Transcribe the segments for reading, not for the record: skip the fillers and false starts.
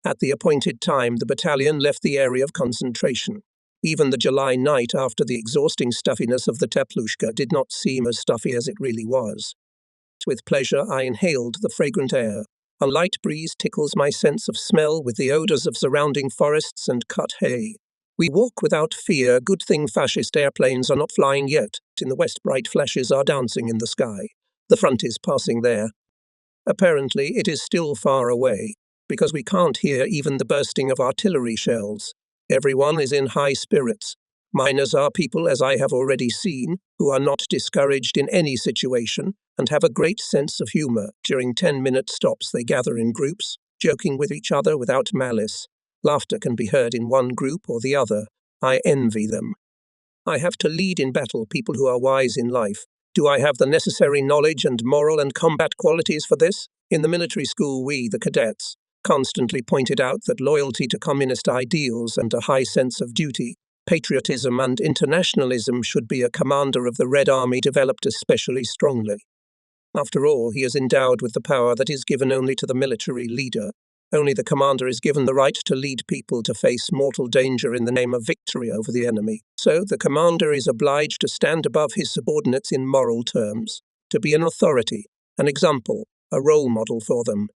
At the appointed time, the battalion left the area of concentration. Even the July night after the exhausting stuffiness of the Teplushka did not seem as stuffy as it really was. With pleasure, I inhaled the fragrant air. A light breeze tickles my sense of smell with the odors of surrounding forests and cut hay. We walk without fear. Good thing fascist airplanes are not flying yet. In the west, bright flashes are dancing in the sky. The front is passing there. Apparently, it is still far away, because we can't hear even the bursting of artillery shells. Everyone is in high spirits. Miners are people, as I have already seen, who are not discouraged in any situation and have a great sense of humor. During 10-minute stops, they gather in groups, joking with each other without malice. Laughter can be heard in one group or the other. I envy them. I have to lead in battle people who are wise in life. Do I have the necessary knowledge and moral and combat qualities for this? In the military school, we, the cadets, constantly pointed out that loyalty to communist ideals and a high sense of duty, patriotism and internationalism should be a commander of the Red Army developed especially strongly. After all, he is endowed with the power that is given only to the military leader. Only the commander is given the right to lead people to face mortal danger in the name of victory over the enemy. So the commander is obliged to stand above his subordinates in moral terms, to be an authority, an example, a role model for them.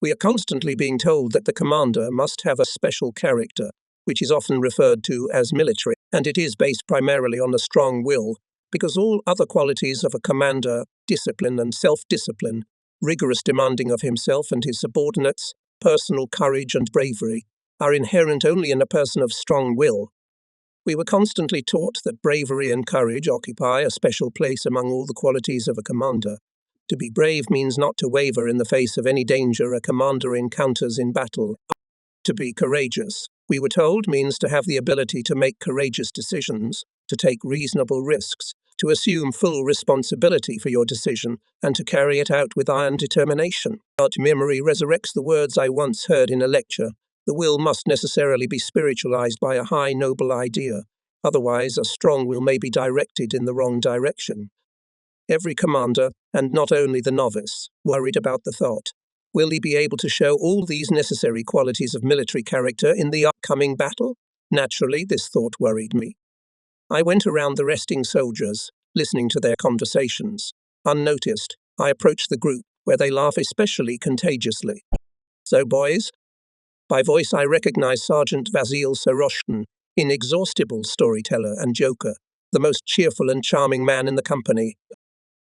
We are constantly being told that the commander must have a special character, which is often referred to as military, and it is based primarily on a strong will, because all other qualities of a commander, discipline and self-discipline, rigorous demanding of himself and his subordinates, personal courage and bravery, are inherent only in a person of strong will. We were constantly taught that bravery and courage occupy a special place among all the qualities of a commander. To be brave means not to waver in the face of any danger a commander encounters in battle. To be courageous, we were told, means to have the ability to make courageous decisions, to take reasonable risks, to assume full responsibility for your decision, and to carry it out with iron determination. But memory resurrects the words I once heard in a lecture. The will must necessarily be spiritualized by a high noble idea. Otherwise, a strong will may be directed in the wrong direction. Every commander, and not only the novice, worried about the thought, will he be able to show all these necessary qualities of military character in the upcoming battle? Naturally, this thought worried me. I went around the resting soldiers, listening to their conversations. Unnoticed, I approached the group, where they laugh especially contagiously. So, boys? By voice I recognized Sergeant Vasil Soroshkin, inexhaustible storyteller and joker, the most cheerful and charming man in the company.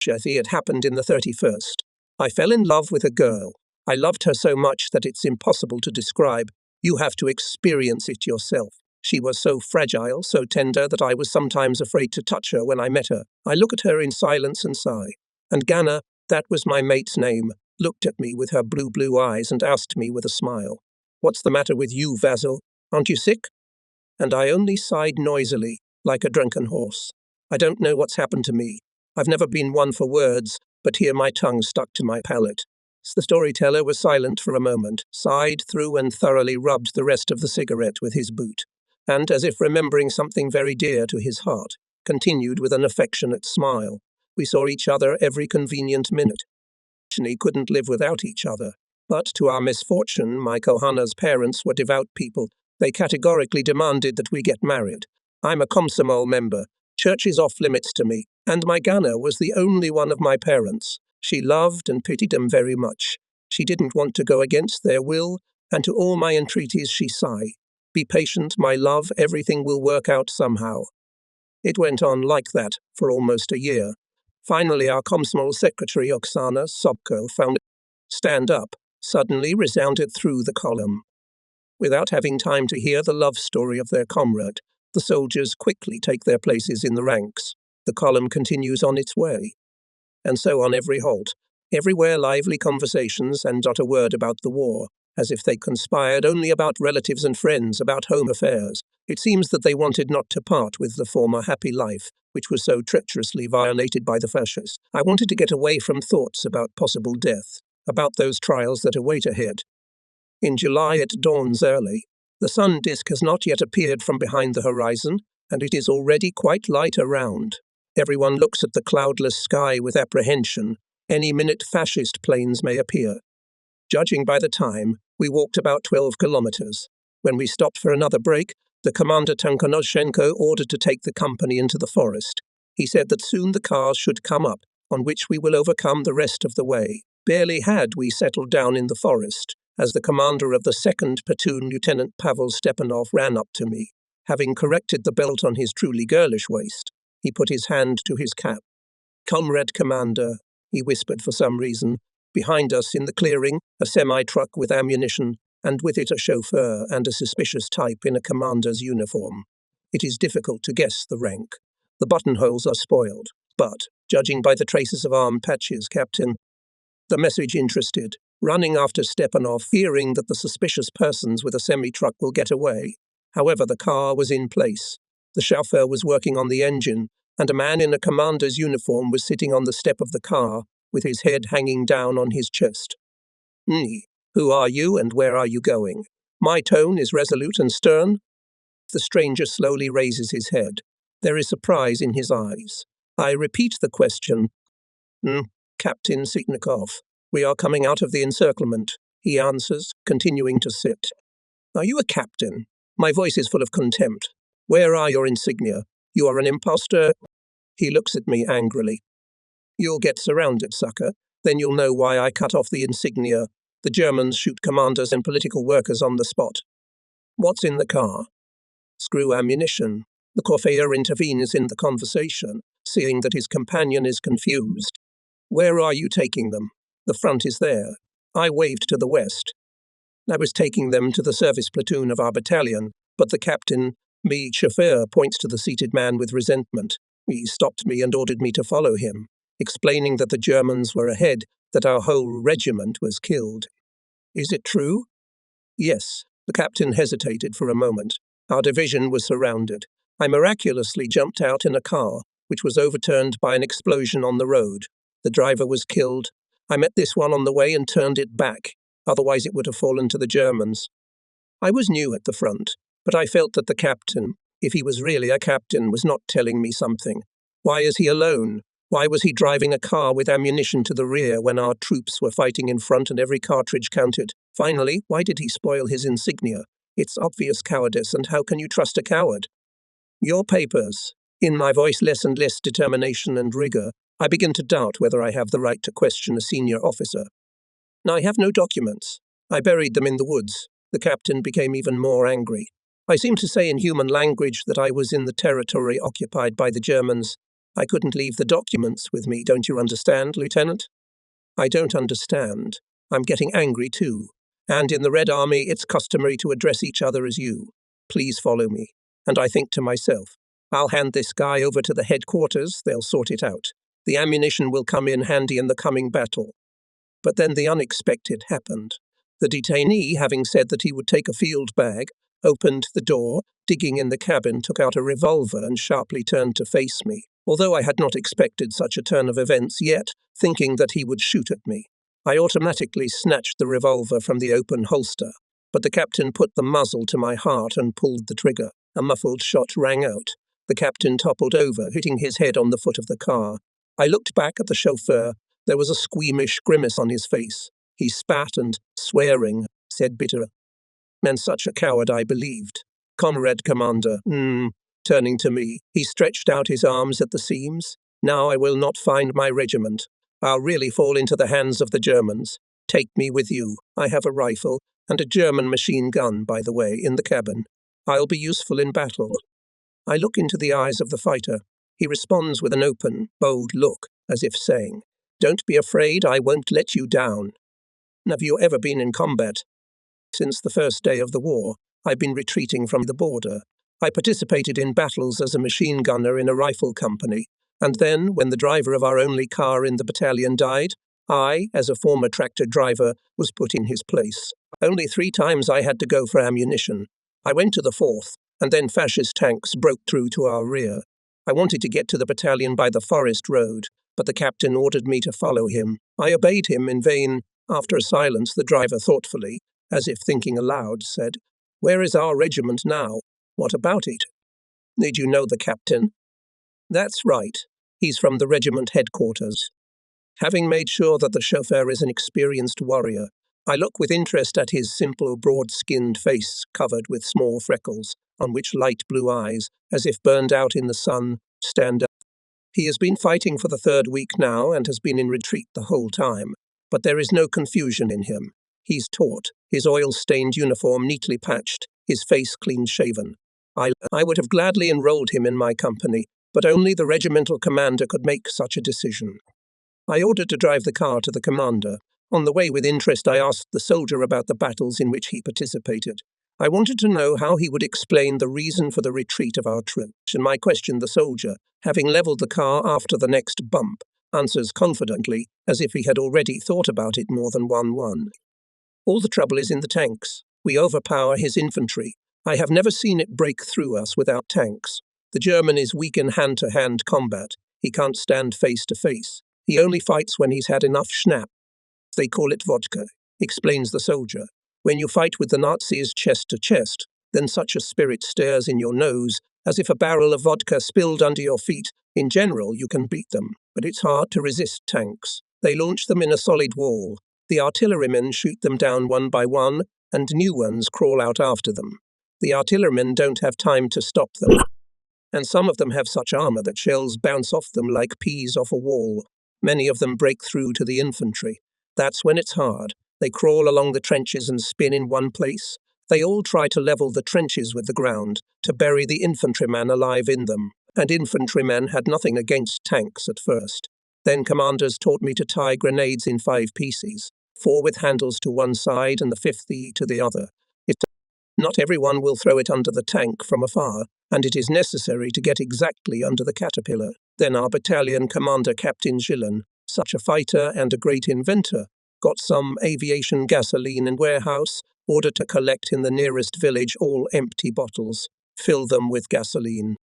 It happened in the 31st. I fell in love with a girl. I loved her so much that it's impossible to describe. You have to experience it yourself. She was so fragile, so tender, that I was sometimes afraid to touch her when I met her. I look at her in silence and sigh. And Ganna, that was my mate's name, looked at me with her blue eyes and asked me with a smile, "What's the matter with you, Vasil? Aren't you sick?" And I only sighed noisily, like a drunken horse. I don't know what's happened to me. I've never been one for words, but here my tongue stuck to my palate. The storyteller was silent for a moment, sighed through and thoroughly rubbed the rest of the cigarette with his boot, and, as if remembering something very dear to his heart, continued with an affectionate smile. We saw each other every convenient minute. We couldn't live without each other. But to our misfortune, my Kohana's parents were devout people. They categorically demanded that we get married. I'm a Komsomol member. Church is off limits to me, and my Ganna was the only one of my parents. She loved and pitied them very much. She didn't want to go against their will, and to all my entreaties she sighed, "Be patient, my love, everything will work out somehow." It went on like that for almost a year. Finally, our Komsomol secretary, Oksana Sobko, found "Stand up" suddenly resounded through the column. Without having time to hear the love story of their comrade, the soldiers quickly take their places in the ranks. The column continues on its way. And so on every halt. Everywhere lively conversations and not a word about the war, as if they conspired only about relatives and friends, about home affairs. It seems that they wanted not to part with the former happy life, which was so treacherously violated by the fascists. I wanted to get away from thoughts about possible death, about those trials that await ahead. In July it dawns early. The sun disk has not yet appeared from behind the horizon, and it is already quite light around. Everyone looks at the cloudless sky with apprehension. Any minute fascist planes may appear. Judging by the time, We walked about 12 kilometers. When we stopped for another break, the commander Tankonoshenko ordered to take the company into the forest. He said that soon the cars should come up, on which we will overcome the rest of the way. Barely had we settled down in the forest, as the commander of the 2nd Platoon, Lieutenant Pavel Stepanov, ran up to me. Having corrected the belt on his truly girlish waist, he put his hand to his cap. "Comrade Commander," he whispered for some reason. Behind us in the clearing, a semi-truck with ammunition, and with it a chauffeur and a suspicious type in a commander's uniform. It is difficult to guess the rank. The buttonholes are spoiled, but, judging by the traces of arm patches, Captain, the message interested, running after Stepanov, fearing that the suspicious persons with a semi-truck will get away. However, the car was in place. The chauffeur was working on the engine, and a man in a commander's uniform was sitting on the step of the car, with his head hanging down on his chest. Who are you and where are you going? My tone is resolute and stern. The stranger slowly raises his head. There is surprise in his eyes. I repeat the question. Captain Sitnikov, we are coming out of the encirclement, he answers, continuing to sit. Are you a captain? My voice is full of contempt. Where are your insignia? You are an impostor. He looks at me angrily. You'll get surrounded, sucker. Then you'll know why I cut off the insignia. The Germans shoot commanders and political workers on the spot. What's in the car? Screw ammunition. The courtier intervenes in the conversation, seeing that his companion is confused. Where are you taking them? The front is there. I waved to the west. I was taking them to the service platoon of our battalion, but the captain, chauffeur, points to the seated man with resentment. He stopped me and ordered me to follow him, explaining that the Germans were ahead, that our whole regiment was killed. Is it true? Yes. The captain hesitated for a moment. Our division was surrounded. I miraculously jumped out in a car, which was overturned by an explosion on the road. The driver was killed. I met this one on the way and turned it back. Otherwise it would have fallen to the Germans. I was new at the front, but I felt that the captain, if he was really a captain, was not telling me something. Why is he alone? Why was he driving a car with ammunition to the rear when our troops were fighting in front and every cartridge counted? Finally, why did he spoil his insignia? It's obvious cowardice, and how can you trust a coward? Your papers. In my voice less and less determination and rigor, I begin to doubt whether I have the right to question a senior officer. I have no documents. I buried them in the woods. The captain became even more angry. I seemed to say in human language that I was in the territory occupied by the Germans. I couldn't leave the documents with me, don't you understand, Lieutenant? I don't understand. I'm getting angry too. And in the Red Army, it's customary to address each other as you. Please follow me. And I think to myself, I'll hand this guy over to the headquarters, they'll sort it out. The ammunition will come in handy in the coming battle. But then the unexpected happened. The detainee, having said that he would take a field bag, opened the door, digging in the cabin, took out a revolver and sharply turned to face me. Although I had not expected such a turn of events yet, thinking that he would shoot at me, I automatically snatched the revolver from the open holster, but the captain put the muzzle to my heart and pulled the trigger. A muffled shot rang out. The captain toppled over, hitting his head on the foot of the car. I looked back at the chauffeur. There was a squeamish grimace on his face. He spat and, swearing, said bitterly, "And such a coward I believed. Comrade Commander, turning to me, he stretched out his arms at the seams. Now I will not find my regiment. I'll really fall into the hands of the Germans. Take me with you. I have a rifle, and a German machine gun, by the way, in the cabin. I'll be useful in battle." I look into the eyes of the fighter. He responds with an open, bold look, as if saying, "Don't be afraid, I won't let you down." Have you ever been in combat? Since the first day of the war, I've been retreating from the border. I participated in battles as a machine gunner in a rifle company, and then, when the driver of our only car in the battalion died, I, as a former tractor driver, was put in his place. Only 3 times I had to go for ammunition. I went to the 4th, and then fascist tanks broke through to our rear. I wanted to get to the battalion by the forest road, but the captain ordered me to follow him. I obeyed him in vain. After a silence, the driver thoughtfully, as if thinking aloud, said, "Where is our regiment now? What about it?" "Did you know the captain?" "That's right. He's from the regiment headquarters." Having made sure that the chauffeur is an experienced warrior, I look with interest at his simple, broad-skinned face covered with small freckles, on which light blue eyes, as if burned out in the sun, stand up. He has been fighting for the 3rd week now and has been in retreat the whole time, but there is no confusion in him. He's taut, his oil-stained uniform neatly patched, his face clean-shaven. I would have gladly enrolled him in my company, but only the regimental commander could make such a decision. I ordered to drive the car to the commander. On the way, with interest, I asked the soldier about the battles in which he participated. I wanted to know how he would explain the reason for the retreat of our troops, and my question the soldier, having levelled the car after the next bump, answers confidently, as if he had already thought about it more than one. All the trouble is in the tanks. We overpower his infantry. I have never seen it break through us without tanks. The German is weak in hand-to-hand combat. He can't stand face-to-face. He only fights when he's had enough schnapp. They call it vodka, explains the soldier. When you fight with the Nazis chest to chest, then such a spirit stares in your nose, as if a barrel of vodka spilled under your feet. In general, you can beat them, but it's hard to resist tanks. They launch them in a solid wall. The artillerymen shoot them down one by one, and new ones crawl out after them. The artillerymen don't have time to stop them, and some of them have such armor that shells bounce off them like peas off a wall. Many of them break through to the infantry. That's when it's hard. They crawl along the trenches and spin in one place. They all try to level the trenches with the ground, to bury the infantryman alive in them. And infantrymen had nothing against tanks at first. Then commanders taught me to tie grenades in 5 pieces, 4 with handles to one side and the 5th to the other. Not everyone will throw it under the tank from afar, and it is necessary to get exactly under the caterpillar. Then our battalion commander, Captain Gillen, such a fighter and a great inventor, got some aviation gasoline in warehouse, ordered to collect in the nearest village all empty bottles, fill them with gasoline.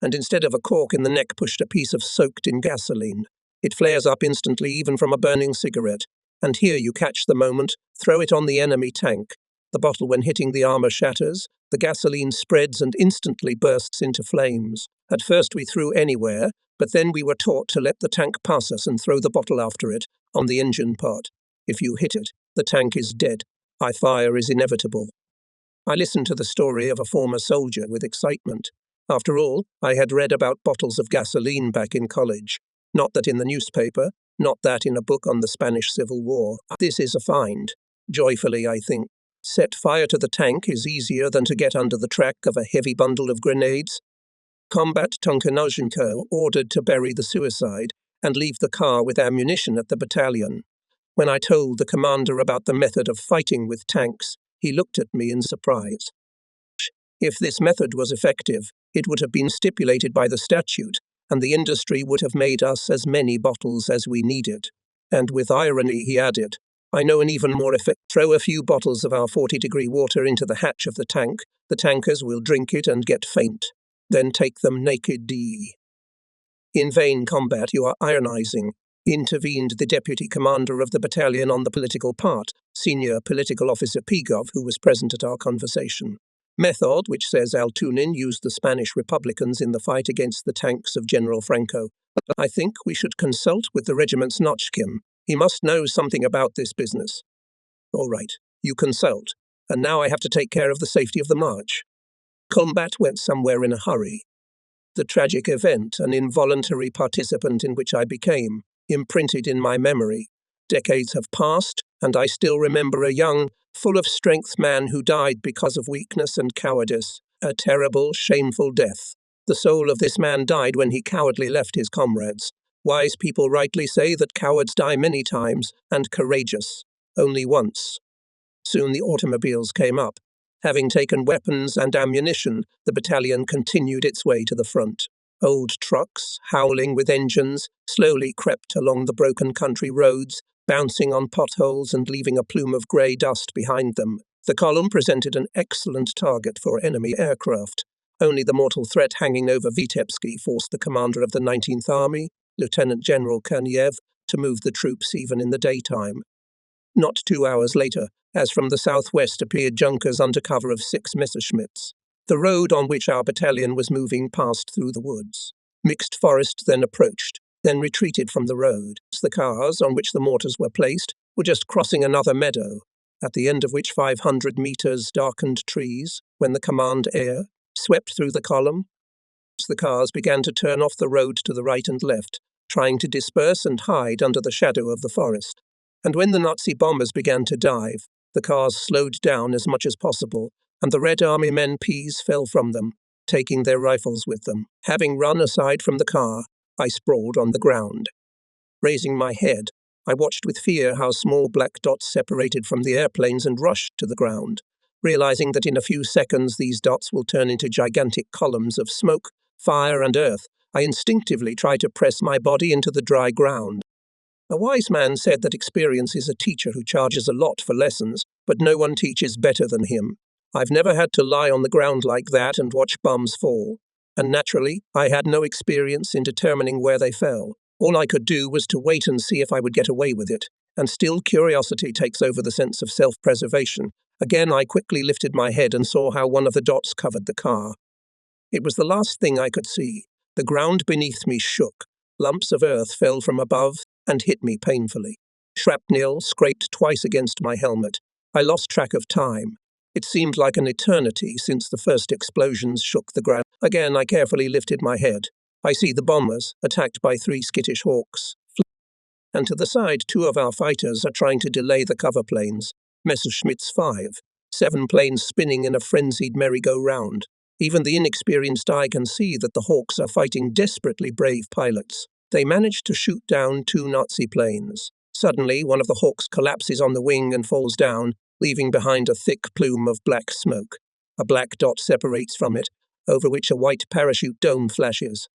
And instead of a cork in the neck, pushed a piece of soaked in gasoline. It flares up instantly even from a burning cigarette. And here you catch the moment, throw it on the enemy tank. The bottle, when hitting the armor, shatters. The gasoline spreads and instantly bursts into flames. At first we threw anywhere, but then we were taught to let the tank pass us and throw the bottle after it, on the engine part. If you hit it, the tank is dead. Our fire is inevitable. I listened to the story of a former soldier with excitement. After all, I had read about bottles of gasoline back in college. Not that in the newspaper, not that in a book on the Spanish Civil War. This is a find. Joyfully, I think. Set fire to the tank is easier than to get under the track of a heavy bundle of grenades. Combat Tonkanozhenko ordered to bury the suicide and leave the car with ammunition at the battalion. When I told the commander about the method of fighting with tanks, he looked at me in surprise. If this method was effective, it would have been stipulated by the statute, and the industry would have made us as many bottles as we needed. And with irony he added, I know an even more effect. Throw a few bottles of our 40-degree water into the hatch of the tank. The tankers will drink it and get faint. Then take them naked. In vain combat you are ironizing, intervened the deputy commander of the battalion on the political part, senior political officer Pigov, who was present at our conversation. Method, which says Altunin used the Spanish Republicans in the fight against the tanks of General Franco. I think we should consult with the regiment's Nochkim. He must know something about this business. All right, you consult, and now I have to take care of the safety of the march. Combat went somewhere in a hurry. The tragic event, an involuntary participant in which I became, imprinted in my memory. Decades have passed, and I still remember a young, full-of-strength man who died because of weakness and cowardice. A terrible, shameful death. The soul of this man died when he cowardly left his comrades. Wise people rightly say that cowards die many times, and courageous only once. Soon the automobiles came up. Having taken weapons and ammunition, the battalion continued its way to the front. Old trucks, howling with engines, slowly crept along the broken country roads, bouncing on potholes and leaving a plume of grey dust behind them. The column presented an excellent target for enemy aircraft. Only the mortal threat hanging over Vitebsky forced the commander of the 19th Army, Lieutenant General Kerniev, to move the troops even in the daytime. Not 2 hours later, as from the southwest appeared Junkers under cover of 6 Messerschmitts. The road on which our battalion was moving passed through the woods. Mixed forest then approached, then retreated from the road. The cars on which the mortars were placed were just crossing another meadow, at the end of which 500 meters darkened trees, when the command air swept through the column. The cars began to turn off the road to the right and left, trying to disperse and hide under the shadow of the forest. And when the Nazi bombers began to dive, the cars slowed down as much as possible, and the Red Army MPs fell from them, taking their rifles with them. Having run aside from the car, I sprawled on the ground. Raising my head, I watched with fear how small black dots separated from the airplanes and rushed to the ground, realizing that in a few seconds these dots will turn into gigantic columns of smoke, fire, and earth. I instinctively tried to press my body into the dry ground. A wise man said that experience is a teacher who charges a lot for lessons, but no one teaches better than him. I've never had to lie on the ground like that and watch bombs fall, and naturally, I had no experience in determining where they fell. All I could do was to wait and see if I would get away with it, and still curiosity takes over the sense of self-preservation. Again, I quickly lifted my head and saw how one of the dots covered the car. It was the last thing I could see. The ground beneath me shook. Lumps of earth fell from above and hit me painfully. Shrapnel scraped twice against my helmet. I lost track of time. It seemed like an eternity since the first explosions shook the ground. Again, I carefully lifted my head. I see the bombers, attacked by 3 skittish hawks. And to the side, 2 of our fighters are trying to delay the cover planes. Messerschmitt's 5. 7 planes spinning in a frenzied merry-go-round. Even the inexperienced eye can see that the Hawks are fighting desperately brave pilots. They manage to shoot down 2 Nazi planes. Suddenly, one of the Hawks collapses on the wing and falls down, leaving behind a thick plume of black smoke. A black dot separates from it, over which a white parachute dome flashes.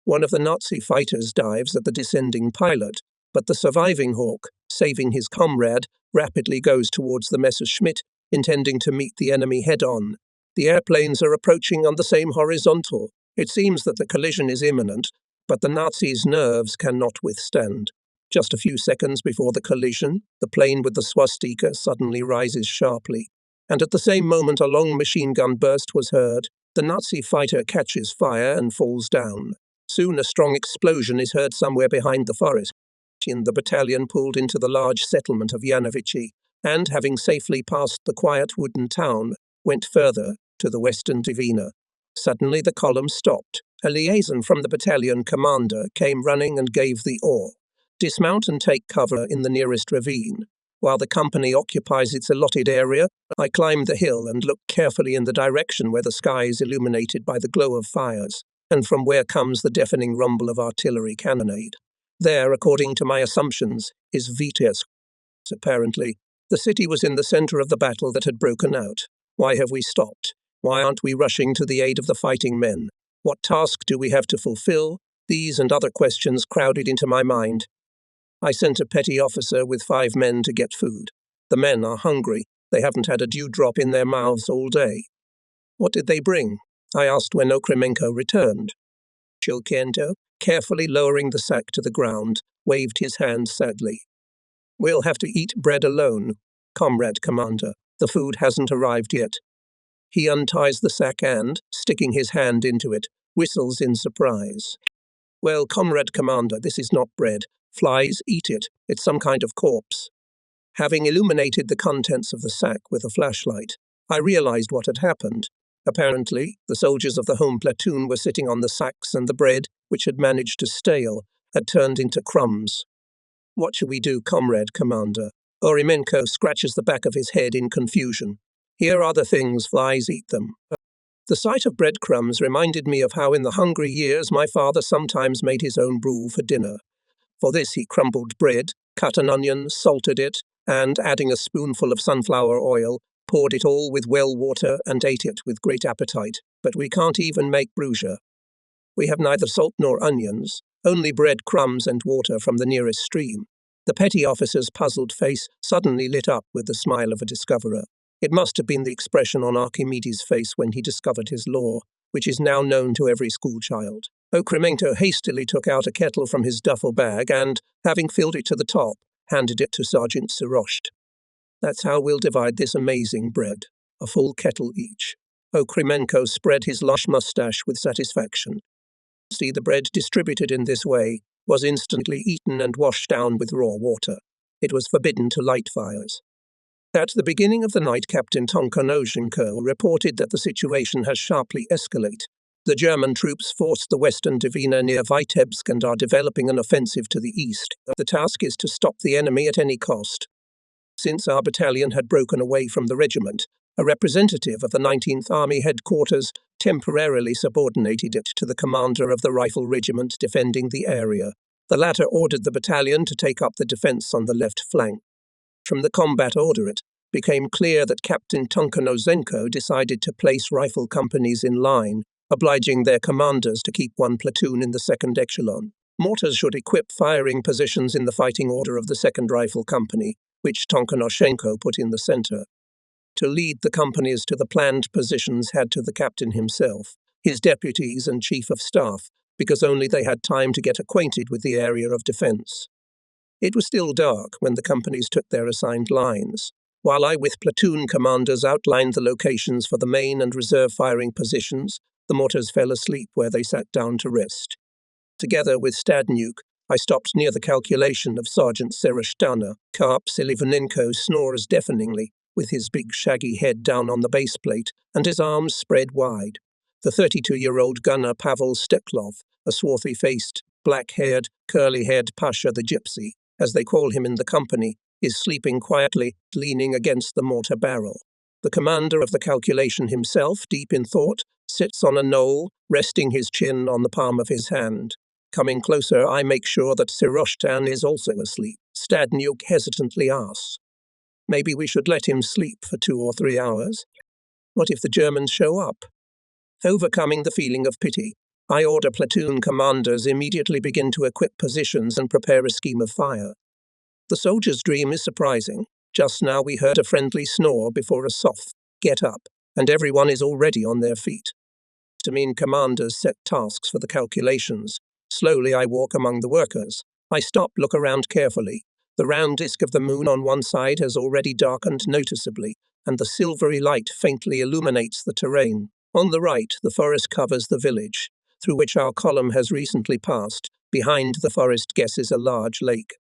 One of the Nazi fighters dives at the descending pilot, but the surviving Hawk, saving his comrade, rapidly goes towards the Messerschmitt, intending to meet the enemy head-on. The airplanes are approaching on the same horizontal. It seems that the collision is imminent, but the Nazis' nerves cannot withstand. Just a few seconds before the collision, the plane with the swastika suddenly rises sharply, and at the same moment a long machine gun burst was heard. The Nazi fighter catches fire and falls down. Soon a strong explosion is heard somewhere behind the forest. The battalion pulled into the large settlement of Janovici, and, having safely passed the quiet wooden town, went further to the western Divina. Suddenly the column stopped. A liaison from the battalion commander came running and gave the order. Dismount and take cover in the nearest ravine. While the company occupies its allotted area, I climb the hill and look carefully in the direction where the sky is illuminated by the glow of fires, and from where comes the deafening rumble of artillery cannonade. There, according to my assumptions, is Vitebsk. Apparently, the city was in the center of the battle that had broken out. Why have we stopped? Why aren't we rushing to the aid of the fighting men? What task do we have to fulfill? These and other questions crowded into my mind. I sent a petty officer with 5 men to get food. The men are hungry. They haven't had a dewdrop in their mouths all day. What did they bring? I asked when Okremenko returned. Chilkento, carefully lowering the sack to the ground, waved his hand sadly. We'll have to eat bread alone, comrade commander. The food hasn't arrived yet. He unties the sack and, sticking his hand into it, whistles in surprise. Well, comrade commander, this is not bread. Flies eat it. It's some kind of corpse. Having illuminated the contents of the sack with a flashlight, I realized what had happened. Apparently, the soldiers of the home platoon were sitting on the sacks, and the bread, which had managed to stale, had turned into crumbs. What shall we do, comrade commander? Okremenko scratches the back of his head in confusion. Here are the things, flies eat them. The sight of breadcrumbs reminded me of how in the hungry years my father sometimes made his own brew for dinner. For this he crumbled bread, cut an onion, salted it, and, adding a spoonful of sunflower oil, poured it all with well water and ate it with great appetite. But we can't even make bruja. We have neither salt nor onions, only bread crumbs and water from the nearest stream. The petty officer's puzzled face suddenly lit up with the smile of a discoverer. It must have been the expression on Archimedes' face when he discovered his law, which is now known to every schoolchild. Okremenko hastily took out a kettle from his duffel bag and, having filled it to the top, handed it to Sergeant Sirosht. That's how we'll divide this amazing bread, a full kettle each. Okremenko spread his lush mustache with satisfaction. See, the bread distributed in this way was instantly eaten and washed down with raw water. It was forbidden to light fires. At the beginning of the night, Captain Tonkonoshenko reported that the situation has sharply escalated. The German troops forced the western Dvina near Vitebsk and are developing an offensive to the east. The task is to stop the enemy at any cost. Since our battalion had broken away from the regiment, a representative of the 19th Army headquarters temporarily subordinated it to the commander of the rifle regiment defending the area. The latter ordered the battalion to take up the defense on the left flank. From the combat order, it became clear that Captain Tonkonosenko decided to place rifle companies in line, obliging their commanders to keep one platoon in the second echelon. Mortars should equip firing positions in the fighting order of the second rifle company, which Tonkonoshenko put in the center. To lead the companies to the planned positions had to the captain himself, his deputies and chief of staff, because only they had time to get acquainted with the area of defense. It was still dark when the companies took their assigned lines, while I with platoon commanders outlined the locations for the main and reserve firing positions. The mortars fell asleep where they sat down to rest. Together with Stadnyuk, I stopped near the calculation of Sergeant Seroshtana. Karp Silivanenko snores deafeningly, with his big shaggy head down on the base plate and his arms spread wide. The 32-year-old gunner Pavel Steklov, a swarthy-faced, black-haired, curly-haired Pasha the Gypsy, as they call him in the company, is sleeping quietly, leaning against the mortar barrel. The commander of the calculation himself, deep in thought, sits on a knoll, resting his chin on the palm of his hand. Coming closer, I make sure that Siroshtan is also asleep. Stadnyuk hesitantly asks, "Maybe we should let him sleep for 2 or 3 hours? What if the Germans show up?" Overcoming the feeling of pity, I order platoon commanders immediately begin to equip positions and prepare a scheme of fire. The soldier's dream is surprising. Just now we heard a friendly snore before a soft "get up," and everyone is already on their feet. To mean commanders set tasks for the calculations. Slowly I walk among the workers. I stop, look around carefully. The round disk of the moon on one side has already darkened noticeably, and the silvery light faintly illuminates the terrain. On the right, the forest covers the village, through which our column has recently passed. Behind the forest guesses a large lake.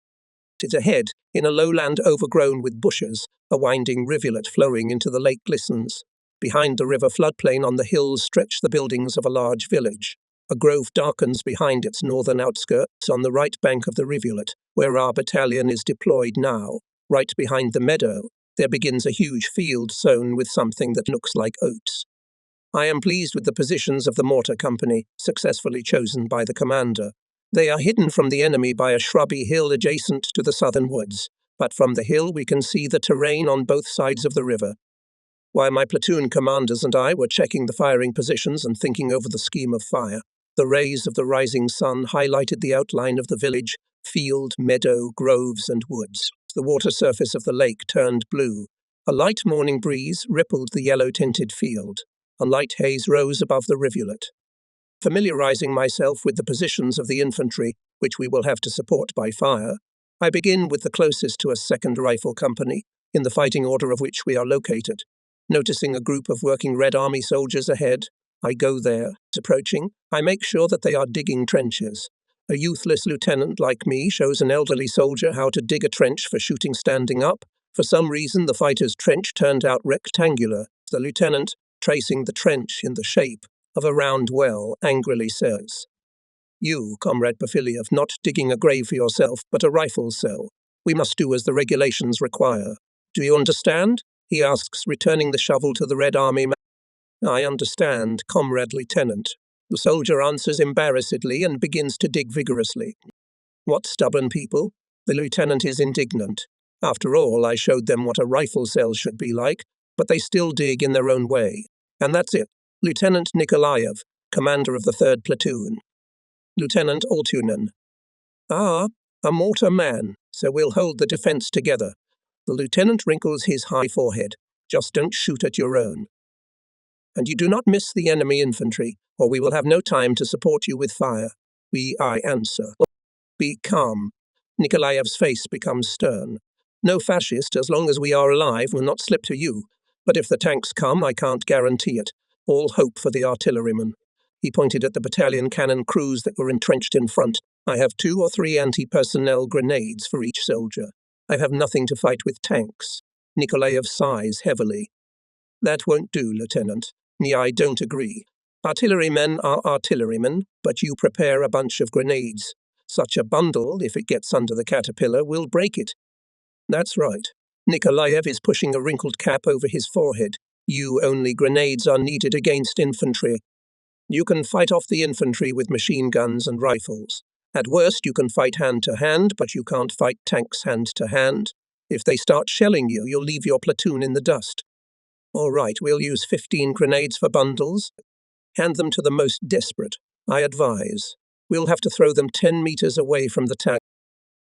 Ahead, in a lowland overgrown with bushes, a winding rivulet flowing into the lake glistens. Behind the river floodplain on the hills stretch the buildings of a large village. A grove darkens behind its northern outskirts on the right bank of the rivulet, where our battalion is deployed now. Right behind the meadow, there begins a huge field sown with something that looks like oats. I am pleased with the positions of the mortar company, successfully chosen by the commander. They are hidden from the enemy by a shrubby hill adjacent to the southern woods, but from the hill we can see the terrain on both sides of the river. While my platoon commanders and I were checking the firing positions and thinking over the scheme of fire, the rays of the rising sun highlighted the outline of the village, field, meadow, groves, and woods. The water surface of the lake turned blue. A light morning breeze rippled the yellow-tinted field. A light haze rose above the rivulet. Familiarizing myself with the positions of the infantry, which we will have to support by fire, I begin with the closest to a second rifle company, in the fighting order of which we are located. Noticing a group of working Red Army soldiers ahead, I go there. Approaching, I make sure that they are digging trenches. A youthless lieutenant like me shows an elderly soldier how to dig a trench for shooting standing up. For some reason, the fighter's trench turned out rectangular. The lieutenant, tracing the trench in the shape of a round well, angrily says, "You, Comrade Pafiliev, not digging a grave for yourself, but a rifle cell. We must do as the regulations require. Do you understand?" he asks, returning the shovel to the Red Army man. "I understand, Comrade Lieutenant." The soldier answers embarrassedly and begins to dig vigorously. "What stubborn people!" The lieutenant is indignant. After all, I showed them what a rifle cell should be like, but they still dig in their own way. And that's it. Lieutenant Nikolaev, commander of the 3rd Platoon. Lieutenant Altunen. "Ah, a mortar man, so we'll hold the defense together." The lieutenant wrinkles his high forehead. "Just don't shoot at your own. And you do not miss the enemy infantry, or we will have no time to support you with fire." I answer. "Be calm." Nikolaev's face becomes stern. "No fascist, as long as we are alive, will not slip to you. But if the tanks come, I can't guarantee it. All hope for the artillerymen." He pointed at the battalion cannon crews that were entrenched in front. "I have 2 or 3 anti-personnel grenades for each soldier. I have nothing to fight with tanks. Nikolaev sighs heavily. That won't do, Lieutenant. I don't agree. Artillerymen are artillerymen, but you prepare a bunch of grenades. Such a bundle, if it gets under the caterpillar, will break it. That's right. Nikolaev is pushing a wrinkled cap over his forehead. Only grenades are needed against infantry. You can fight off the infantry with machine guns and rifles. At worst, you can fight hand-to-hand, but you can't fight tanks hand-to-hand. If they start shelling you, you'll leave your platoon in the dust. All right, we'll use 15 grenades for bundles. Hand them to the most desperate. I advise. We'll have to throw them 10 meters away from the tank.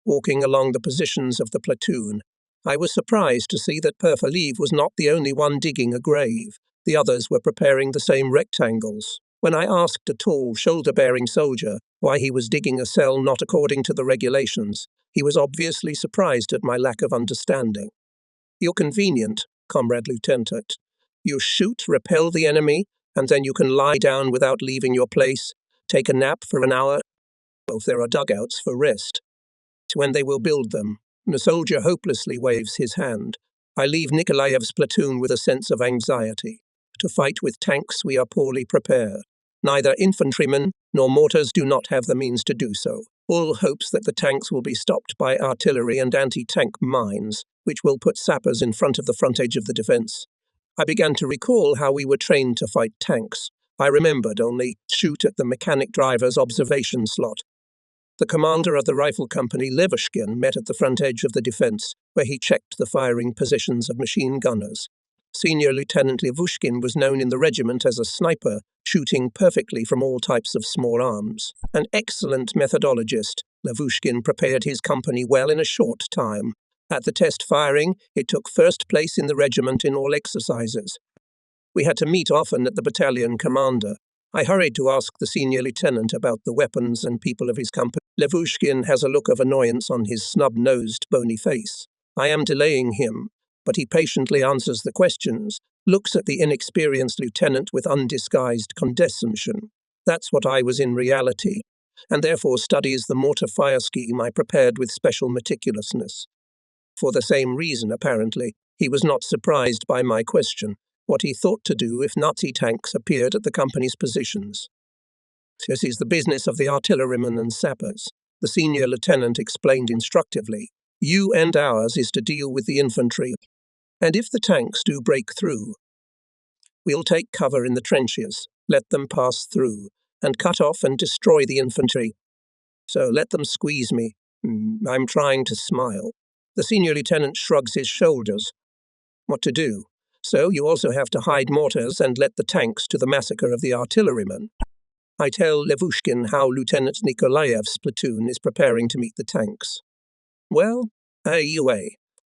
Walking along the positions of the platoon, I was surprised to see that Perfaliv was not the only one digging a grave. The others were preparing the same rectangles. When I asked a tall, shoulder-bearing soldier why he was digging a cell not according to the regulations, he was obviously surprised at my lack of understanding. You're convenient, Comrade Lieutenant. You shoot, repel the enemy, and then you can lie down without leaving your place, take a nap for an hour. Both there are dugouts for rest. When they will build them, the soldier hopelessly waves his hand. I leave Nikolaev's platoon with a sense of anxiety. To fight with tanks, we are poorly prepared. Neither infantrymen nor mortars do not have the means to do so. All hopes that the tanks will be stopped by artillery and anti-tank mines, which will put sappers in front of the front edge of the defense. I began to recall how we were trained to fight tanks. I remembered only shoot at the mechanic driver's observation slot. The commander of the rifle company, Levushkin, met at the front edge of the defense, where he checked the firing positions of machine gunners. Senior Lieutenant Levushkin was known in the regiment as a sniper, shooting perfectly from all types of small arms. An excellent methodologist, Levushkin prepared his company well in a short time. At the test firing, it took first place in the regiment in all exercises. We had to meet often at the battalion commander. I hurried to ask the senior lieutenant about the weapons and people of his company. Levushkin has a look of annoyance on his snub-nosed, bony face. I am delaying him, but he patiently answers the questions, looks at the inexperienced lieutenant with undisguised condescension. That's what I was in reality, and therefore studies the mortar fire scheme I prepared with special meticulousness. For the same reason, apparently, he was not surprised by my question, what he thought to do if Nazi tanks appeared at the company's positions. This is the business of the artillerymen and sappers, the senior lieutenant explained instructively. You and ours is to deal with the infantry, and if the tanks do break through, we'll take cover in the trenches, let them pass through, and cut off and destroy the infantry. So let them squeeze me. I'm trying to smile. The senior lieutenant shrugs his shoulders. What to do? So you also have to hide mortars and let the tanks to the massacre of the artillerymen. I tell Levushkin how Lieutenant Nikolaev's platoon is preparing to meet the tanks. Well, AUA.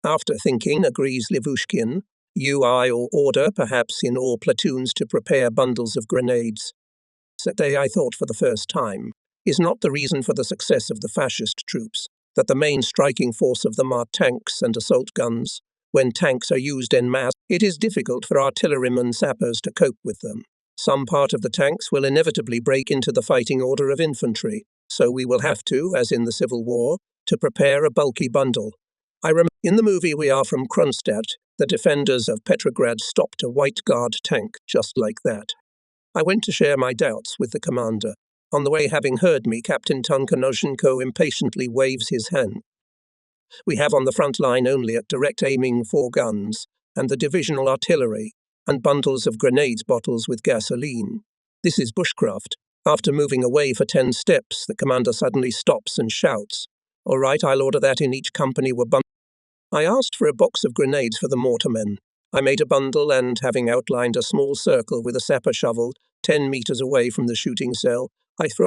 After thinking, agrees Levushkin, I or order, perhaps in all platoons, to prepare bundles of grenades. That day I thought for the first time, is not the reason for the success of the fascist troops, that the main striking force of them are tanks and assault guns. When tanks are used en masse, it is difficult for artillerymen sappers to cope with them. Some part of the tanks will inevitably break into the fighting order of infantry, so we will have to, as in the Civil War, to prepare a bulky bundle. I remember in the movie We Are From Kronstadt, the defenders of Petrograd stopped a White Guard tank just like that. I went to share my doubts with the commander. On the way, having heard me, Captain Tonkonoshenko impatiently waves his hand. We have on the front line only at direct aiming 4 guns, and the divisional artillery, and bundles of grenades bottles with gasoline. This is bushcraft. After moving away for 10 steps, the commander suddenly stops and shouts, "All right, I'll order that in each company were bundles." I asked for a box of grenades for the mortarmen. I made a bundle and, having outlined a small circle with a sapper shovel 10 meters away from the shooting cell, I throw.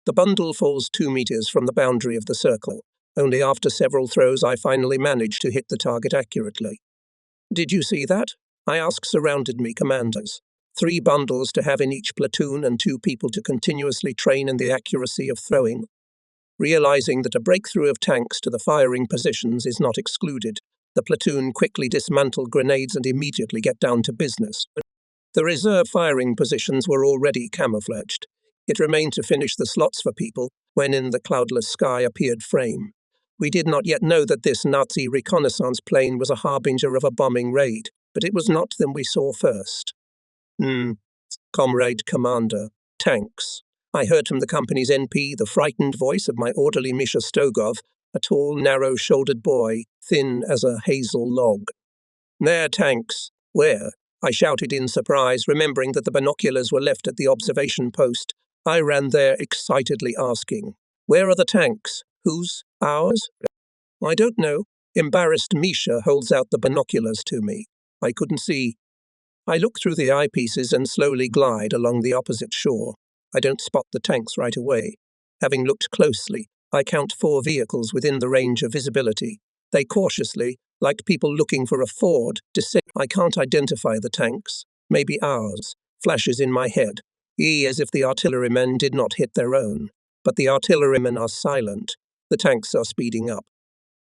The bundle falls 2 meters from the boundary of the circle. Only after several throws I finally managed to hit the target accurately. Did you see that? I asked surrounded me commanders. 3 bundles to have in each platoon and 2 people to continuously train in the accuracy of throwing. Realizing that a breakthrough of tanks to the firing positions is not excluded, the platoon quickly dismantled grenades and immediately get down to business. The reserve firing positions were already camouflaged. It remained to finish the slots for people when in the cloudless sky appeared frame. We did not yet know that this Nazi reconnaissance plane was a harbinger of a bombing raid, but it was not them we saw first. Comrade Commander, tanks. I heard from the company's NP the frightened voice of my orderly Misha Stogov, a tall, narrow-shouldered boy, thin as a hazel log. There, tanks. Where? I shouted in surprise, remembering that the binoculars were left at the observation post. I ran there excitedly asking, "Where are the tanks? Whose? Ours?" "I don't know." Embarrassed Misha holds out the binoculars to me. I couldn't see. I look through the eyepieces and slowly glide along the opposite shore. I don't spot the tanks right away. Having looked closely, I count 4 vehicles within the range of visibility. They cautiously, like people looking for a ford, descend. I can't identify the tanks. Maybe ours. Flashes in my head. As if the artillerymen did not hit their own. But the artillerymen are silent. The tanks are speeding up.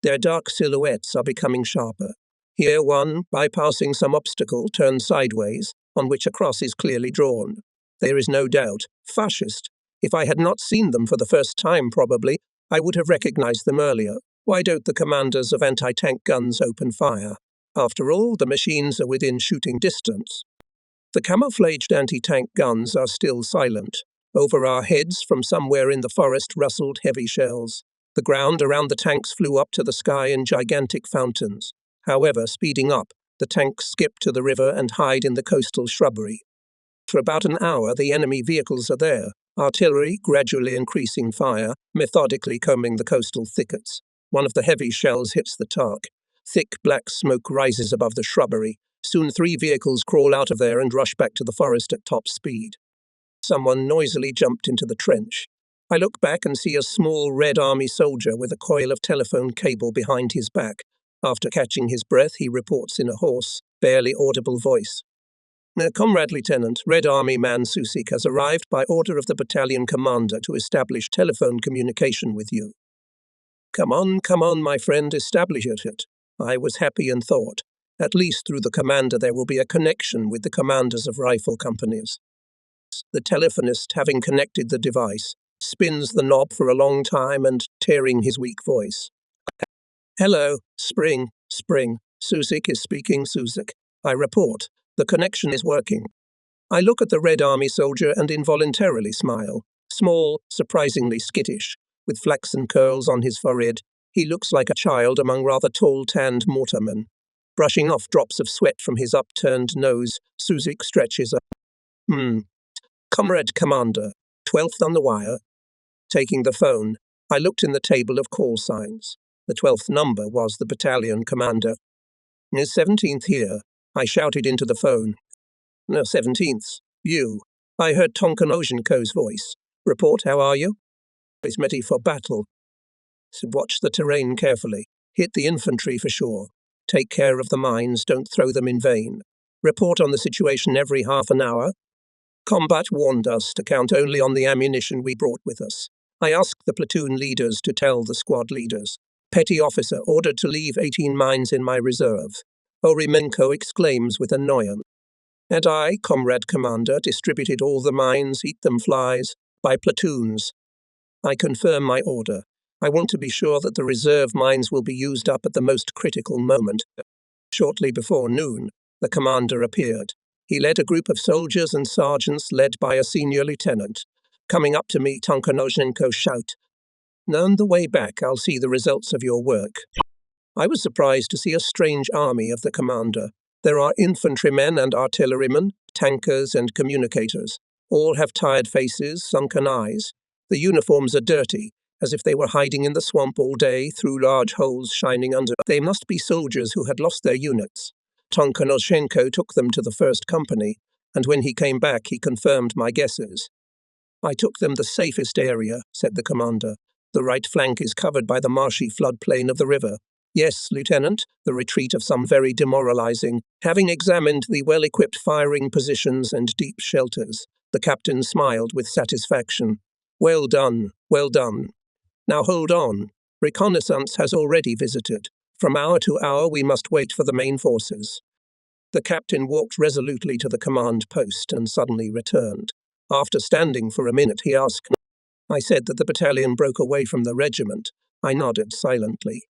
Their dark silhouettes are becoming sharper. Here one, bypassing some obstacle, turns sideways, on which a cross is clearly drawn. There is no doubt. Fascist. If I had not seen them for the first time, probably, I would have recognized them earlier. Why don't the commanders of anti-tank guns open fire? After all, the machines are within shooting distance. The camouflaged anti-tank guns are still silent. Over our heads, from somewhere in the forest, rustled heavy shells. The ground around the tanks flew up to the sky in gigantic fountains. However, speeding up, the tanks skip to the river and hide in the coastal shrubbery. For about an hour, the enemy vehicles are there, artillery gradually increasing fire, methodically combing the coastal thickets. One of the heavy shells hits the tark. Thick black smoke rises above the shrubbery. Soon 3 vehicles crawl out of there and rush back to the forest at top speed. Someone noisily jumped into the trench. I look back and see a small Red Army soldier with a coil of telephone cable behind his back. After catching his breath, he reports in a hoarse, barely audible voice. "Comrade Lieutenant, Red Army man Susik has arrived by order of the battalion commander to establish telephone communication with you." Come on, my friend, establish it. I was happy and thought, at least through the commander there will be a connection with the commanders of rifle companies. The telephonist, having connected the device, spins the knob for a long time and tearing his weak voice. "Hello, Spring. Susik is speaking, Susik. I report. The connection is working." I look at the Red Army soldier and involuntarily smile. Small, surprisingly skittish, with flaxen curls on his forehead, he looks like a child among rather tall, tanned mortarmen. Brushing off drops of sweat from his upturned nose, Susik stretches up. "Comrade Commander, 12th on the wire." Taking the phone, I looked in the table of call signs. The 12th number was the battalion commander. "Is 17th here?" I shouted into the phone. "No, 17th. You." I heard Tonkan Oshenko's voice. "Report, how are you?" "Is ready for battle." "Watch the terrain carefully. Hit the infantry for sure. Take care of the mines, don't throw them in vain. Report on the situation every half an hour." Combat warned us to count only on the ammunition we brought with us. I asked the platoon leaders to tell the squad leaders. Petty officer ordered to leave 18 mines in my reserve. Orimenko exclaims with annoyance. And I, Comrade Commander, distributed all the mines, eat them flies, by platoons. I confirm my order. I want to be sure that the reserve mines will be used up at the most critical moment. Shortly before noon, the commander appeared. He led a group of soldiers and sergeants led by a senior lieutenant. Coming up to me, Tonkanoshenko shout, "On the way back, I'll see the results of your work." I was surprised to see a strange army of the commander. There are infantrymen and artillerymen, tankers and communicators. All have tired faces, sunken eyes. The uniforms are dirty, as if they were hiding in the swamp all day through large holes shining under. They must be soldiers who had lost their units. Tonkanoshenko took them to the first company, and when he came back he confirmed my guesses. "I took them the safest area," said the commander. "The right flank is covered by the marshy floodplain of the river." "Yes, Lieutenant, the retreat of some very demoralizing." Having examined the well-equipped firing positions and deep shelters, the captain smiled with satisfaction. Well done. Now hold on. Reconnaissance has already visited. From hour to hour we must wait for the main forces." The captain walked resolutely to the command post and suddenly returned. After standing for a minute, he asked. I said that the battalion broke away from the regiment, I nodded silently.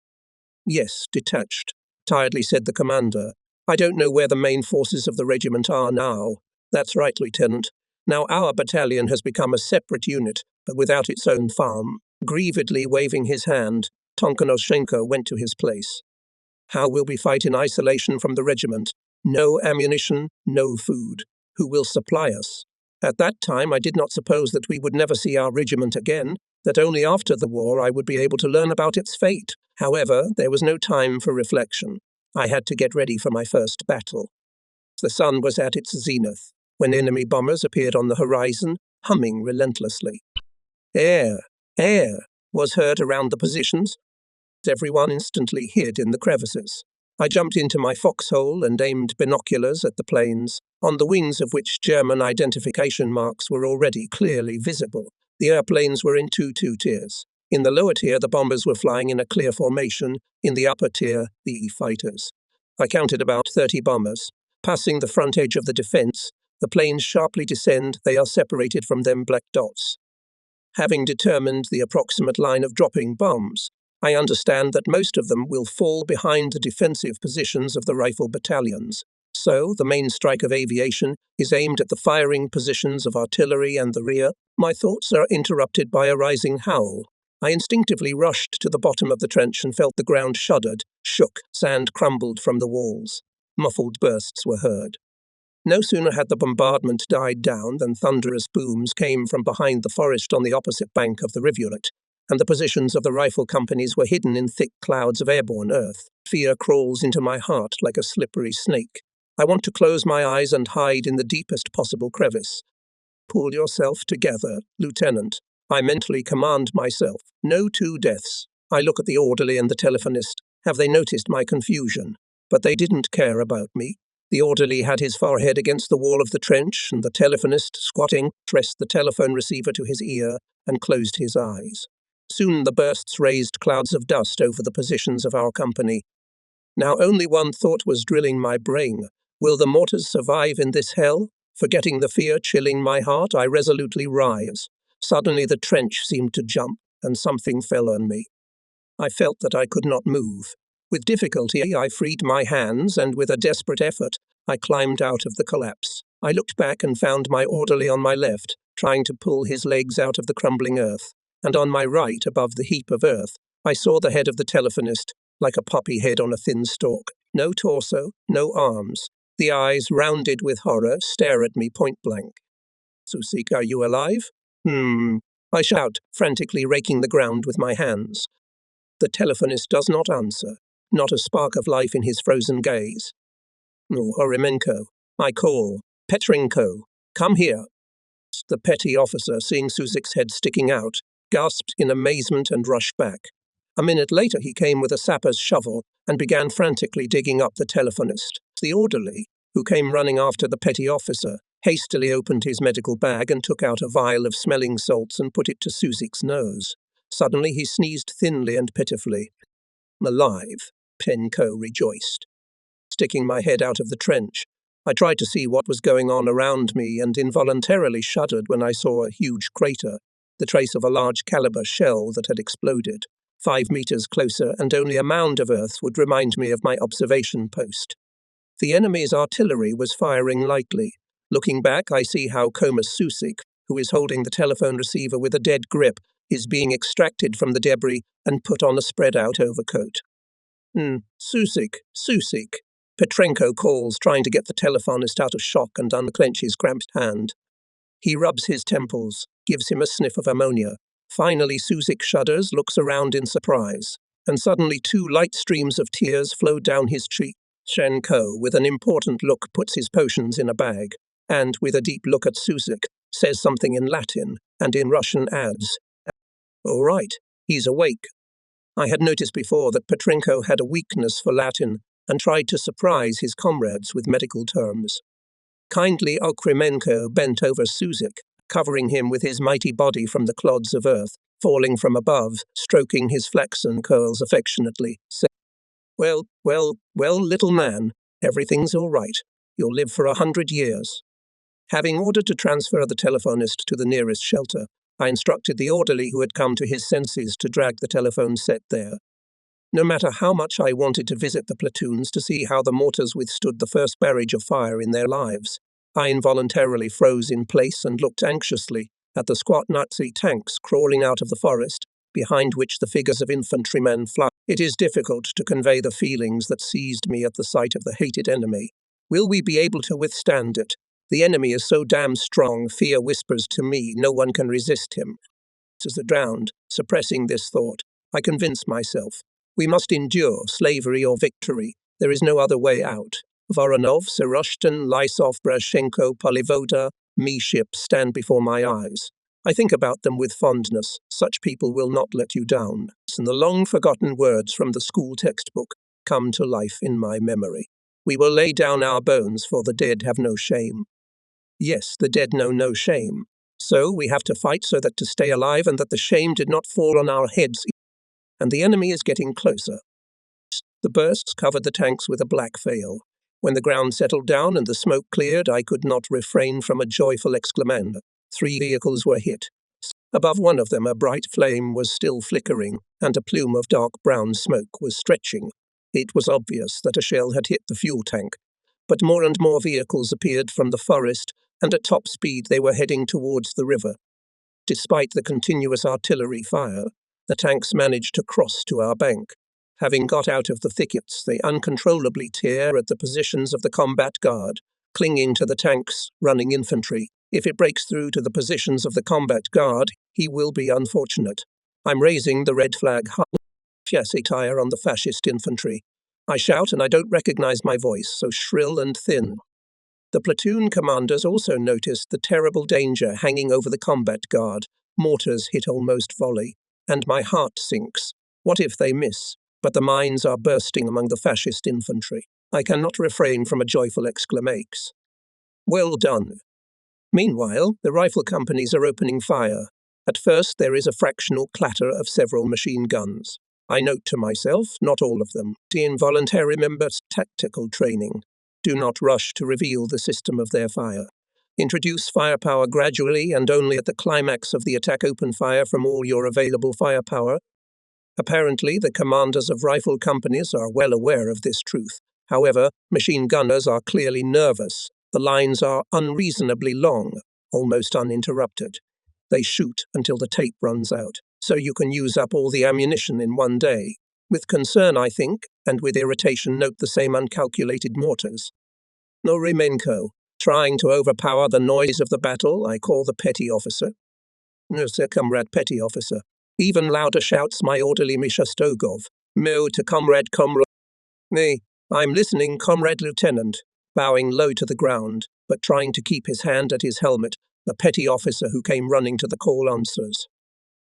Yes, detached, tiredly said the commander. I don't know where the main forces of the regiment are now. That's right, Lieutenant. Now our battalion has become a separate unit, but without its own farm. Grievedly waving his hand, Tonkonoshenko went to his place. How will we fight in isolation from the regiment? No ammunition, no food. Who will supply us? At that time I did not suppose that we would never see our regiment again, that only after the war I would be able to learn about its fate. However, there was no time for reflection. I had to get ready for my first battle. The sun was at its zenith, when enemy bombers appeared on the horizon, humming relentlessly. Air, air, was heard around the positions. Everyone instantly hid in the crevices. I jumped into my foxhole and aimed binoculars at the planes, on the wings of which German identification marks were already clearly visible. The airplanes were in two tiers. In the lower tier, the bombers were flying in a clear formation. In the upper tier, the E-fighters. I counted about 30 bombers. Passing the front edge of the defense, the planes sharply descend. They are separated from them black dots. Having determined the approximate line of dropping bombs, I understand that most of them will fall behind the defensive positions of the rifle battalions. So, the main strike of aviation is aimed at the firing positions of artillery and the rear. My thoughts are interrupted by a rising howl. I instinctively rushed to the bottom of the trench and felt the ground shuddered, shook, sand crumbled from the walls. Muffled bursts were heard. No sooner had the bombardment died down than thunderous booms came from behind the forest on the opposite bank of the rivulet, and the positions of the rifle companies were hidden in thick clouds of airborne earth. Fear crawls into my heart like a slippery snake. I want to close my eyes and hide in the deepest possible crevice. Pull yourself together, Lieutenant. I mentally command myself. No 2 deaths. I look at the orderly and the telephonist. Have they noticed my confusion? But they didn't care about me. The orderly had his forehead against the wall of the trench, and the telephonist, squatting, pressed the telephone receiver to his ear and closed his eyes. Soon the bursts raised clouds of dust over the positions of our company. Now only one thought was drilling my brain. Will the mortars survive in this hell? Forgetting the fear chilling my heart, I resolutely rise. Suddenly the trench seemed to jump, and something fell on me. I felt that I could not move. With difficulty, I freed my hands, and with a desperate effort, I climbed out of the collapse. I looked back and found my orderly on my left, trying to pull his legs out of the crumbling earth, and on my right, above the heap of earth, I saw the head of the telephonist, like a poppy head on a thin stalk. No torso, no arms. The eyes, rounded with horror, stare at me point blank. Susik, are you alive? I shout, frantically raking the ground with my hands. The telephonist does not answer, not a spark of life in his frozen gaze. Horimenko, I call. Petrenko, come here. The petty officer, seeing Susik's head sticking out, gasped in amazement and rushed back. A minute later he came with a sapper's shovel and began frantically digging up the telephonist. The orderly, who came running after the petty officer, hastily opened his medical bag and took out a vial of smelling salts and put it to Susik's nose. Suddenly he sneezed thinly and pitifully. Alive, Penko rejoiced. Sticking my head out of the trench, I tried to see what was going on around me and involuntarily shuddered when I saw a huge crater, the trace of a large caliber shell that had exploded. 5 meters closer, and only a mound of earth would remind me of my observation post. The enemy's artillery was firing lightly. Looking back, I see how Comus Susik, who is holding the telephone receiver with a dead grip, is being extracted from the debris and put on a spread-out overcoat. Susik. Petrenko calls, trying to get the telephonist out of shock and unclench his cramped hand. He rubs his temples, gives him a sniff of ammonia. Finally, Susik shudders, looks around in surprise, and suddenly 2 light streams of tears flow down his cheek. Shenko, with an important look, puts his potions in a bag, and, with a deep look at Susik, says something in Latin, and in Russian adds, "All right, he's awake." I had noticed before that Petrenko had a weakness for Latin and tried to surprise his comrades with medical terms. Kindly Okremenko bent over Susik, covering him with his mighty body from the clods of earth, falling from above, stroking his flaxen curls affectionately, saying, Well, little man, everything's all right. You'll live for 100 years. Having ordered to transfer the telephonist to the nearest shelter, I instructed the orderly who had come to his senses to drag the telephone set there. No matter how much I wanted to visit the platoons to see how the mortars withstood the first barrage of fire in their lives, I involuntarily froze in place and looked anxiously at the squat Nazi tanks crawling out of the forest, behind which the figures of infantrymen fly. It is difficult to convey the feelings that seized me at the sight of the hated enemy. Will we be able to withstand it? The enemy is so damn strong, fear whispers to me, no one can resist him. As the drowned, suppressing this thought, I convince myself, we must endure slavery or victory. There is no other way out. Voronov, Seroshtin, Lysov, Brashenko, Polivoda, Miship stand before my eyes. I think about them with fondness. Such people will not let you down. And the long-forgotten words from the school textbook come to life in my memory. We will lay down our bones, for the dead have no shame. Yes, the dead know no shame. So we have to fight so that to stay alive and that the shame did not fall on our heads. And the enemy is getting closer. The bursts covered the tanks with a black veil. When the ground settled down and the smoke cleared, I could not refrain from a joyful exclamation. 3 vehicles were hit. Above one of them, a bright flame was still flickering, and a plume of dark brown smoke was stretching. It was obvious that a shell had hit the fuel tank, but more and more vehicles appeared from the forest, and at top speed they were heading towards the river. Despite the continuous artillery fire, the tanks managed to cross to our bank. Having got out of the thickets, they uncontrollably tear at the positions of the combat guard, clinging to the tanks' running infantry. If it breaks through to the positions of the combat guard, he will be unfortunate. I'm raising the red flag satire on the fascist infantry. I shout and I don't recognize my voice, so shrill and thin. The platoon commanders also noticed the terrible danger hanging over the combat guard. Mortars hit almost volley, and my heart sinks. What if they miss? But the mines are bursting among the fascist infantry. I cannot refrain from a joyful exclamation. Well done. Meanwhile, the rifle companies are opening fire. At first, there is a fractional clatter of several machine guns. I note to myself, not all of them. The involuntary members' tactical training. Do not rush to reveal the system of their fire. Introduce firepower gradually and only at the climax of the attack open fire from all your available firepower. Apparently, the commanders of rifle companies are well aware of this truth. However, machine gunners are clearly nervous. The lines are unreasonably long, almost uninterrupted. They shoot until the tape runs out, so you can use up all the ammunition in one day. With concern, I think, and with irritation note the same uncalculated mortars. Noremenko, trying to overpower the noise of the battle, I call the petty officer. No, sir, comrade petty officer. Even louder shouts my orderly Misha Stogov. No to comrade. Nay, I'm listening, comrade lieutenant, bowing low to the ground, but trying to keep his hand at his helmet, the petty officer who came running to the call answers.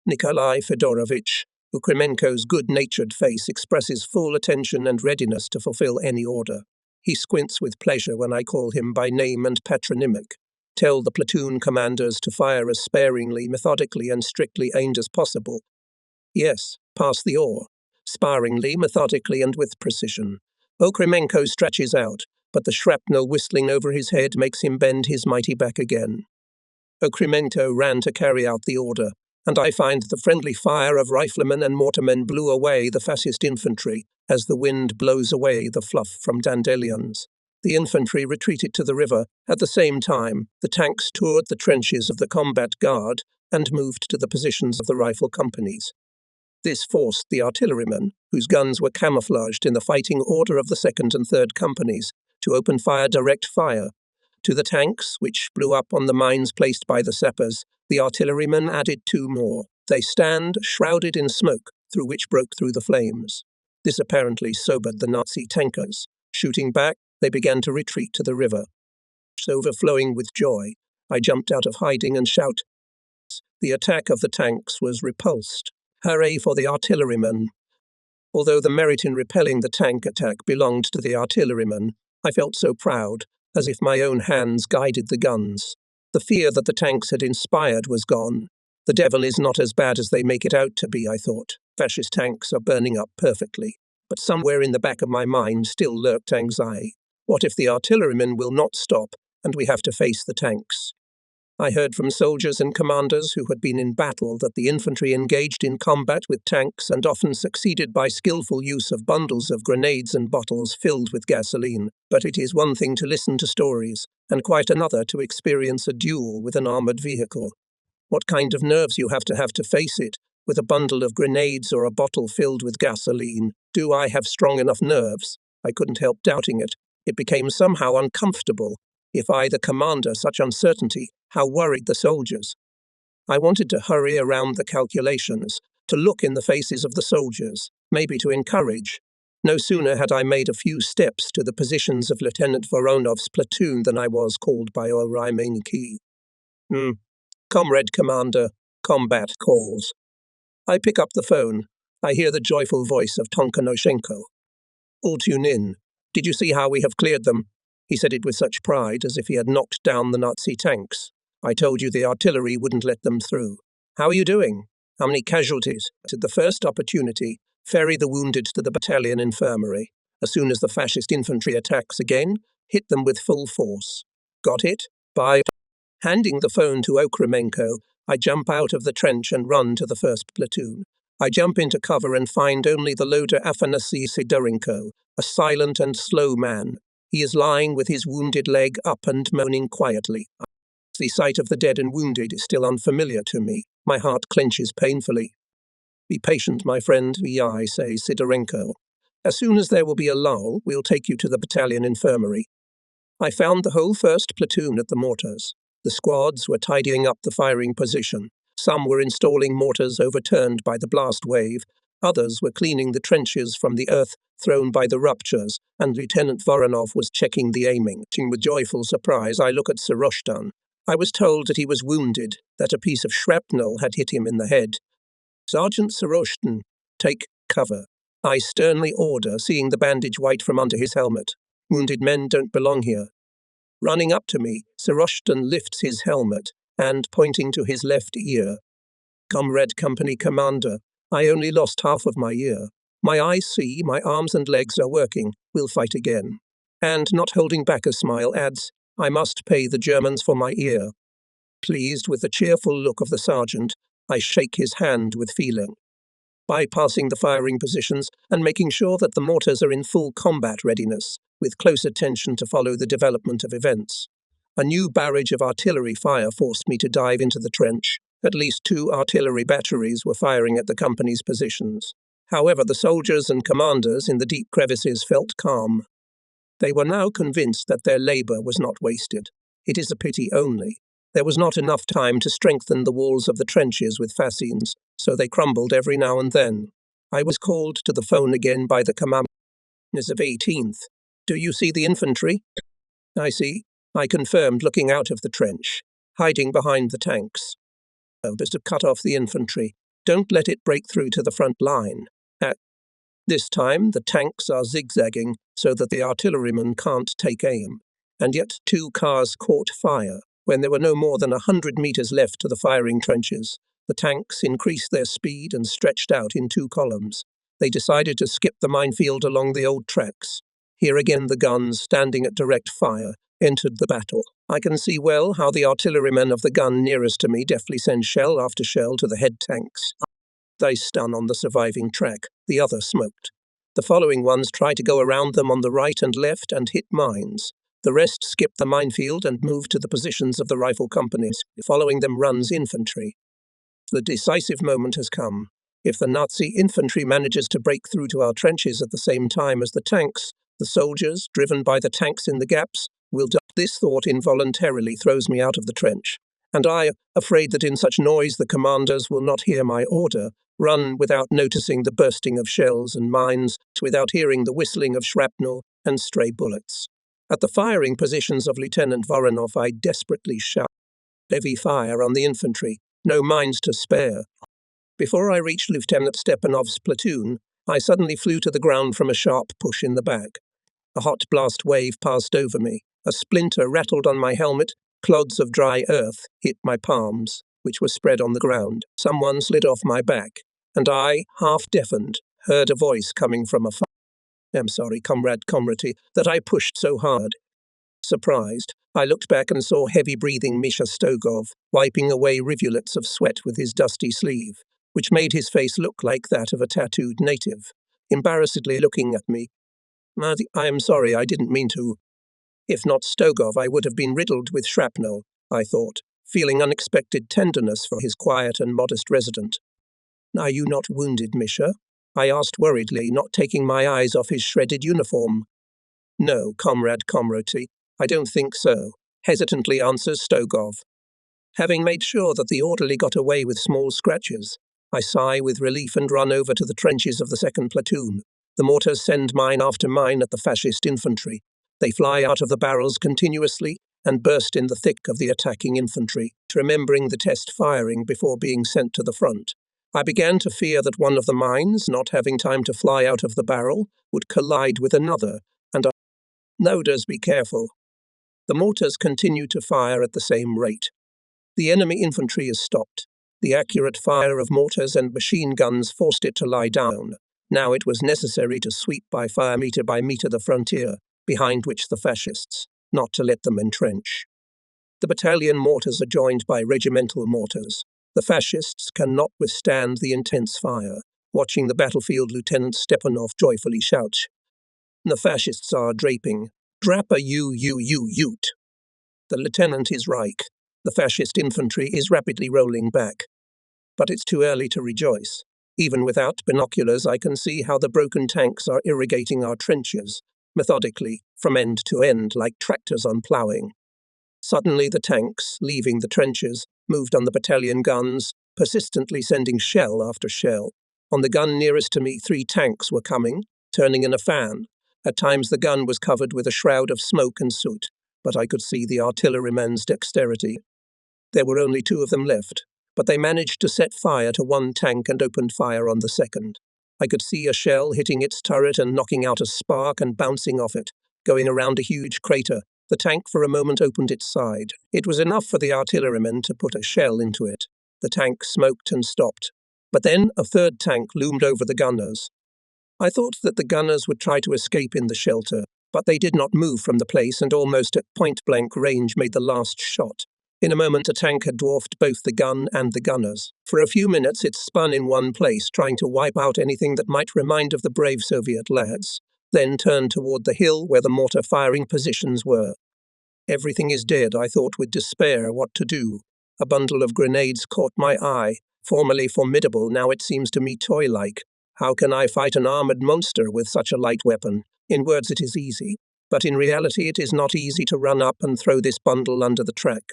Nikolai Fedorovich, Ukremenko's good-natured face expresses full attention and readiness to fulfill any order. He squints with pleasure when I call him by name and patronymic. Tell the platoon commanders to fire as sparingly, methodically, and strictly aimed as possible. Yes, pass the ore. Sparingly, methodically, and with precision. Ukremenko stretches out, but the shrapnel whistling over his head makes him bend his mighty back again. Ukremenko ran to carry out the order, and I find the friendly fire of riflemen and mortarmen blew away the fascist infantry as the wind blows away the fluff from dandelions. The infantry retreated to the river. At the same time, the tanks toured the trenches of the combat guard and moved to the positions of the rifle companies. This forced the artillerymen, whose guns were camouflaged in the fighting order of the 2nd and 3rd companies, to open direct fire. To the tanks, which blew up on the mines placed by the sappers, the artillerymen added 2 more. They stand, shrouded in smoke, through which broke through the flames. This apparently sobered the Nazi tankers. Shooting back, they began to retreat to the river. Overflowing with joy, I jumped out of hiding and shouted. The attack of the tanks was repulsed. Hooray for the artillerymen! Although the merit in repelling the tank attack belonged to the artillerymen, I felt so proud, as if my own hands guided the guns. The fear that the tanks had inspired was gone. The devil is not as bad as they make it out to be, I thought. Fascist tanks are burning up perfectly. But somewhere in the back of my mind still lurked anxiety. What if the artillerymen will not stop, and we have to face the tanks? I heard from soldiers and commanders who had been in battle that the infantry engaged in combat with tanks and often succeeded by skillful use of bundles of grenades and bottles filled with gasoline. But it is one thing to listen to stories, and quite another to experience a duel with an armoured vehicle. What kind of nerves you have to face it, with a bundle of grenades or a bottle filled with gasoline. Do I have strong enough nerves? I couldn't help doubting it. It became somehow uncomfortable. If I, the commander, such uncertainty, how worried the soldiers. I wanted to hurry around the calculations, to look in the faces of the soldiers, maybe to encourage. No sooner had I made a few steps to the positions of Lieutenant Voronov's platoon than I was called by Oraimenki. Comrade Commander, combat calls. I pick up the phone. I hear the joyful voice of Tonkanoshenko. All tune in. Did you see how we have cleared them? He said it with such pride, as if he had knocked down the Nazi tanks. I told you the artillery wouldn't let them through. How are you doing? How many casualties? At the first opportunity, ferry the wounded to the battalion infirmary. As soon as the fascist infantry attacks again, hit them with full force. Got it? Bye. Handing the phone to Okremenko, I jump out of the trench and run to the first platoon. I jump into cover and find only the loader Afanasy Sidorenko, a silent and slow man. He is lying with his wounded leg up and moaning quietly. The sight of the dead and wounded is still unfamiliar to me. My heart clenches painfully. Be patient, my friend, I say, Sidorenko. As soon as there will be a lull, we'll take you to the battalion infirmary. I found the whole first platoon at the mortars. The squads were tidying up the firing position. Some were installing mortars overturned by the blast wave. Others were cleaning the trenches from the earth thrown by the ruptures, and Lieutenant Voronov was checking the aiming. With joyful surprise, I look at Soroshtan. I was told that he was wounded, that a piece of shrapnel had hit him in the head. Sergeant Soroshtan, take cover. I sternly order, seeing the bandage white from under his helmet. Wounded men don't belong here. Running up to me, Soroshtan lifts his helmet and, pointing to his left ear, Comrade Company Commander, I only lost half of my ear. My eyes see, my arms and legs are working. We'll fight again. And, not holding back a smile, adds, I must pay the Germans for my ear. Pleased with the cheerful look of the sergeant, I shake his hand with feeling. Bypassing the firing positions and making sure that the mortars are in full combat readiness, with close attention to follow the development of events. A new barrage of artillery fire forced me to dive into the trench. At least 2 artillery batteries were firing at the company's positions. However, the soldiers and commanders in the deep crevices felt calm. They were now convinced that their labour was not wasted. It is a pity only. There was not enough time to strengthen the walls of the trenches with fascines, so they crumbled every now and then. I was called to the phone again by the commander of 18th. Do you see the infantry? I see. I confirmed, looking out of the trench, hiding behind the tanks. Just to cut off the infantry. Don't let it break through to the front line. At this time, the tanks are zigzagging so that the artillerymen can't take aim. And yet 2 cars caught fire. When there were no more than 100 meters left to the firing trenches, the tanks increased their speed and stretched out in 2 columns. They decided to skip the minefield along the old tracks. Here again the guns, standing at direct fire, entered the battle. I can see well how the artillerymen of the gun nearest to me deftly send shell after shell to the head tanks. They stun on the surviving track. The other smoked. The following ones try to go around them on the right and left and hit mines. The rest skip the minefield and move to the positions of the rifle companies. Following them runs infantry. The decisive moment has come. If the Nazi infantry manages to break through to our trenches at the same time as the tanks, the soldiers, driven by the tanks in the gaps, will die. This thought involuntarily throws me out of the trench, and I, afraid that in such noise the commanders will not hear my order, run without noticing the bursting of shells and mines, without hearing the whistling of shrapnel and stray bullets. At the firing positions of Lieutenant Voronov, I desperately shout, heavy fire on the infantry, no mines to spare. Before I reached Lieutenant Stepanov's platoon, I suddenly flew to the ground from a sharp push in the back. A hot blast wave passed over me. A splinter rattled on my helmet. Clods of dry earth hit my palms, which were spread on the ground. Someone slid off my back, and I, half deafened, heard a voice coming from afar. I'm sorry, comrade, that I pushed so hard. Surprised, I looked back and saw heavy-breathing Misha Stogov wiping away rivulets of sweat with his dusty sleeve, which made his face look like that of a tattooed native, embarrassedly looking at me. I am sorry, I didn't mean to. If not Stogov, I would have been riddled with shrapnel, I thought, feeling unexpected tenderness for his quiet and modest resident. Are you not wounded, Misha? I asked worriedly, not taking my eyes off his shredded uniform. No, Comrade Komroti, I don't think so, hesitantly answers Stogov. Having made sure that the orderly got away with small scratches, I sigh with relief and run over to the trenches of the second platoon. The mortars send mine after mine at the fascist infantry. They fly out of the barrels continuously and burst in the thick of the attacking infantry, remembering the test firing before being sent to the front. I began to fear that one of the mines, not having time to fly out of the barrel, would collide with another, and Noders, be careful. The mortars continue to fire at the same rate. The enemy infantry is stopped. The accurate fire of mortars and machine guns forced it to lie down. Now it was necessary to sweep by meter the frontier, behind which the fascists, not to let them entrench. The battalion mortars are joined by regimental mortars. The fascists cannot withstand the intense fire. Watching the battlefield, Lieutenant Stepanov joyfully shouts, "The fascists are draping. Drapa ute." The lieutenant is right. The fascist infantry is rapidly rolling back. But it's too early to rejoice. Even without binoculars, I can see how the broken tanks are irrigating our trenches, methodically, from end to end, like tractors on ploughing. Suddenly the tanks, leaving the trenches, moved on the battalion guns, persistently sending shell after shell. On the gun nearest to me, 3 tanks were coming, turning in a fan. At times the gun was covered with a shroud of smoke and soot, but I could see the artillerymen's dexterity. There were only 2 of them left, but they managed to set fire to one tank and opened fire on the second. I could see a shell hitting its turret and knocking out a spark and bouncing off it, going around a huge crater. The tank for a moment opened its side. It was enough for the artillerymen to put a shell into it. The tank smoked and stopped. But then a 3rd tank loomed over the gunners. I thought that the gunners would try to escape in the shelter, but they did not move from the place and almost at point-blank range made the last shot. In a moment, a tank had dwarfed both the gun and the gunners. For a few minutes, it spun in one place, trying to wipe out anything that might remind of the brave Soviet lads, then turned toward the hill where the mortar firing positions were. Everything is dead, I thought with despair. What to do? A bundle of grenades caught my eye. Formerly formidable, now it seems to me toy-like. How can I fight an armored monster with such a light weapon? In words it is easy, but in reality it is not easy to run up and throw this bundle under the track.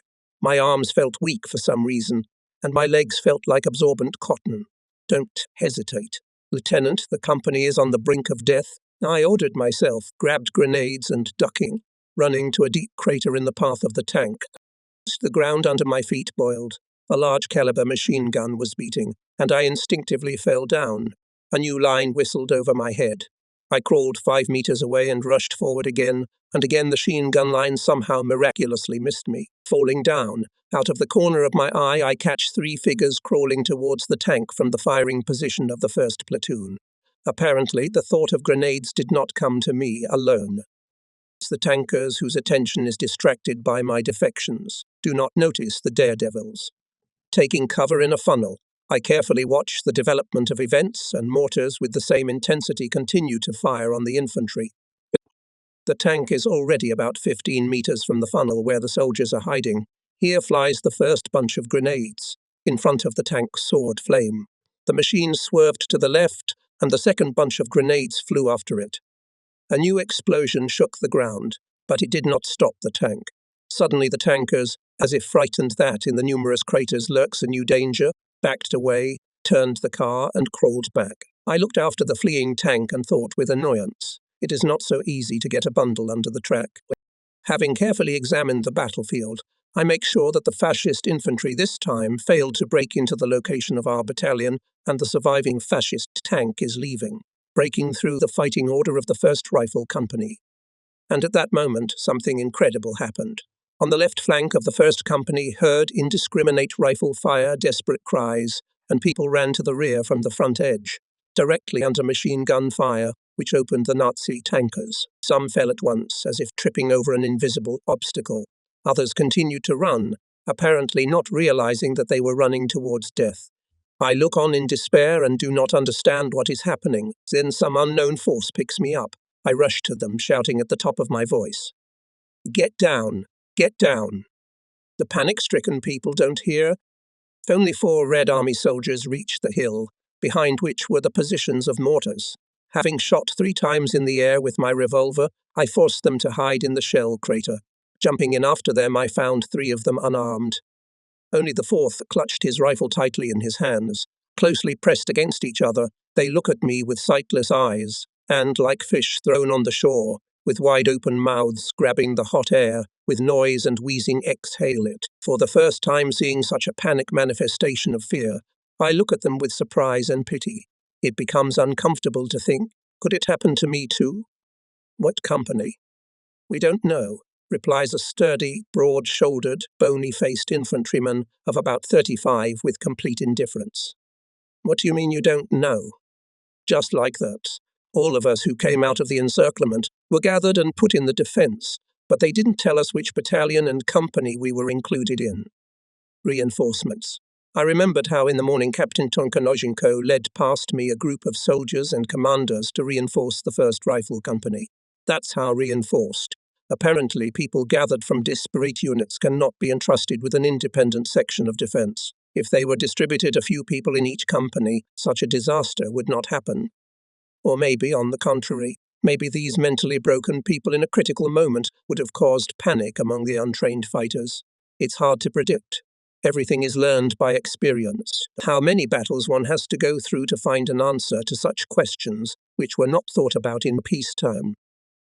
My arms felt weak for some reason, and my legs felt like absorbent cotton. Don't hesitate. Lieutenant, the company is on the brink of death. I ordered myself, grabbed grenades and ducking, running to a deep crater in the path of the tank. The ground under my feet boiled. A large caliber machine gun was beating, and I instinctively fell down. A new line whistled over my head. I crawled 5 meters away and rushed forward again, and again the machine gun line somehow miraculously missed me. Falling down, out of the corner of my eye I catch 3 figures crawling towards the tank from the firing position of the 1st platoon. Apparently, the thought of grenades did not come to me alone. It's the tankers whose attention is distracted by my defections do not notice the daredevils. Taking cover in a funnel, I carefully watch the development of events, and mortars with the same intensity continue to fire on the infantry. The tank is already about 15 meters from the funnel where the soldiers are hiding. Here flies the first bunch of grenades. In front of the tank soared flame. The machine swerved to the left, and the second bunch of grenades flew after it. A new explosion shook the ground, but it did not stop the tank. Suddenly the tankers, as if frightened that in the numerous craters lurks a new danger, backed away, turned the car, and crawled back. I looked after the fleeing tank and thought with annoyance, it is not so easy to get a bundle under the track. Having carefully examined the battlefield, I make sure that the fascist infantry this time failed to break into the location of our battalion, and the surviving fascist tank is leaving, breaking through the fighting order of the 1st Rifle Company. And at that moment, something incredible happened. On the left flank of the 1st Company heard indiscriminate rifle fire, desperate cries, and people ran to the rear from the front edge. Directly under machine gun fire, which opened the Nazi tankers. Some fell at once, as if tripping over an invisible obstacle. Others continued to run, apparently not realizing that they were running towards death. I look on in despair and do not understand what is happening. Then some unknown force picks me up. I rush to them, shouting at the top of my voice, "Get down! Get down!" The panic-stricken people don't hear. Only 4 Red Army soldiers reached the hill, behind which were the positions of mortars. Having shot 3 times in the air with my revolver, I forced them to hide in the shell crater. Jumping in after them, I found 3 of them unarmed. Only the 4th clutched his rifle tightly in his hands. Closely pressed against each other, they look at me with sightless eyes, and, like fish thrown on the shore, with wide-open mouths grabbing the hot air, with noise and wheezing exhale it. For the first time seeing such a panic manifestation of fear, I look at them with surprise and pity. It becomes uncomfortable to think, could it happen to me too? What company? We don't know, replies a sturdy, broad-shouldered, bony-faced infantryman of about 35 with complete indifference. What do you mean you don't know? Just like that. All of us who came out of the encirclement were gathered and put in the defense, but they didn't tell us which battalion and company we were included in. Reinforcements. I remembered how in the morning Captain Tonkanozhenko led past me a group of soldiers and commanders to reinforce the 1st Rifle Company. That's how reinforced. Apparently, people gathered from disparate units cannot be entrusted with an independent section of defense. If they were distributed a few people in each company, such a disaster would not happen. Or maybe, on the contrary, maybe these mentally broken people in a critical moment would have caused panic among the untrained fighters. It's hard to predict. Everything is learned by experience. How many battles one has to go through to find an answer to such questions which were not thought about in peacetime.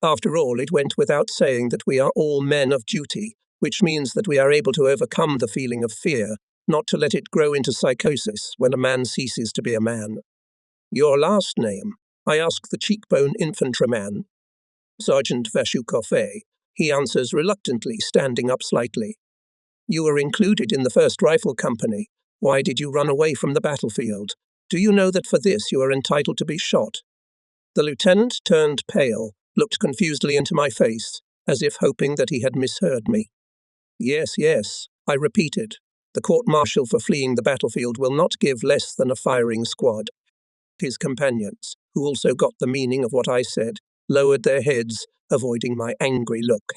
After all, it went without saying that we are all men of duty, which means that we are able to overcome the feeling of fear, not to let it grow into psychosis when a man ceases to be a man. Your last name? I ask the cheekbone infantryman. Sergeant Vashukov. He answers reluctantly, standing up slightly. You were included in the 1st Rifle Company. Why did you run away from the battlefield? Do you know that for this you are entitled to be shot? The lieutenant turned pale, looked confusedly into my face, as if hoping that he had misheard me. Yes, yes, I repeated. The court-martial for fleeing the battlefield will not give less than a firing squad. His companions, who also got the meaning of what I said, lowered their heads, avoiding my angry look.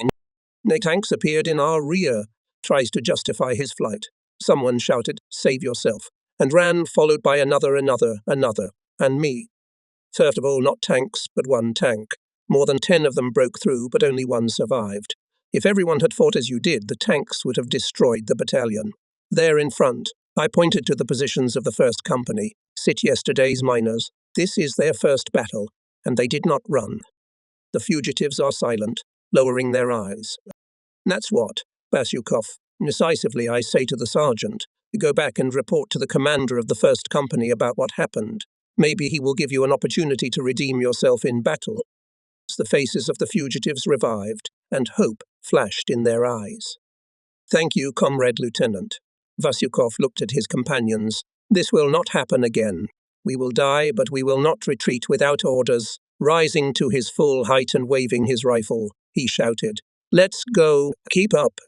The tanks appeared in our rear, tries to justify his flight. Someone shouted, "Save yourself," and ran, followed by another, and me. First of all, not tanks, but 1 tank. More than 10 of them broke through, but only 1 survived. If everyone had fought as you did, the tanks would have destroyed the battalion. There in front, I pointed to the positions of the 1st Company. Sit yesterday's miners. This is their first battle, and they did not run. The fugitives are silent, lowering their eyes. That's what, Basyukov. Decisively, I say to the sergeant, go back and report to the commander of the 1st Company about what happened. Maybe he will give you an opportunity to redeem yourself in battle. The faces of the fugitives revived, and hope flashed in their eyes. Thank you, Comrade Lieutenant. Vasyukov looked at his companions. This will not happen again. We will die, but we will not retreat without orders. Rising to his full height and waving his rifle, he shouted, "Let's go, keep up."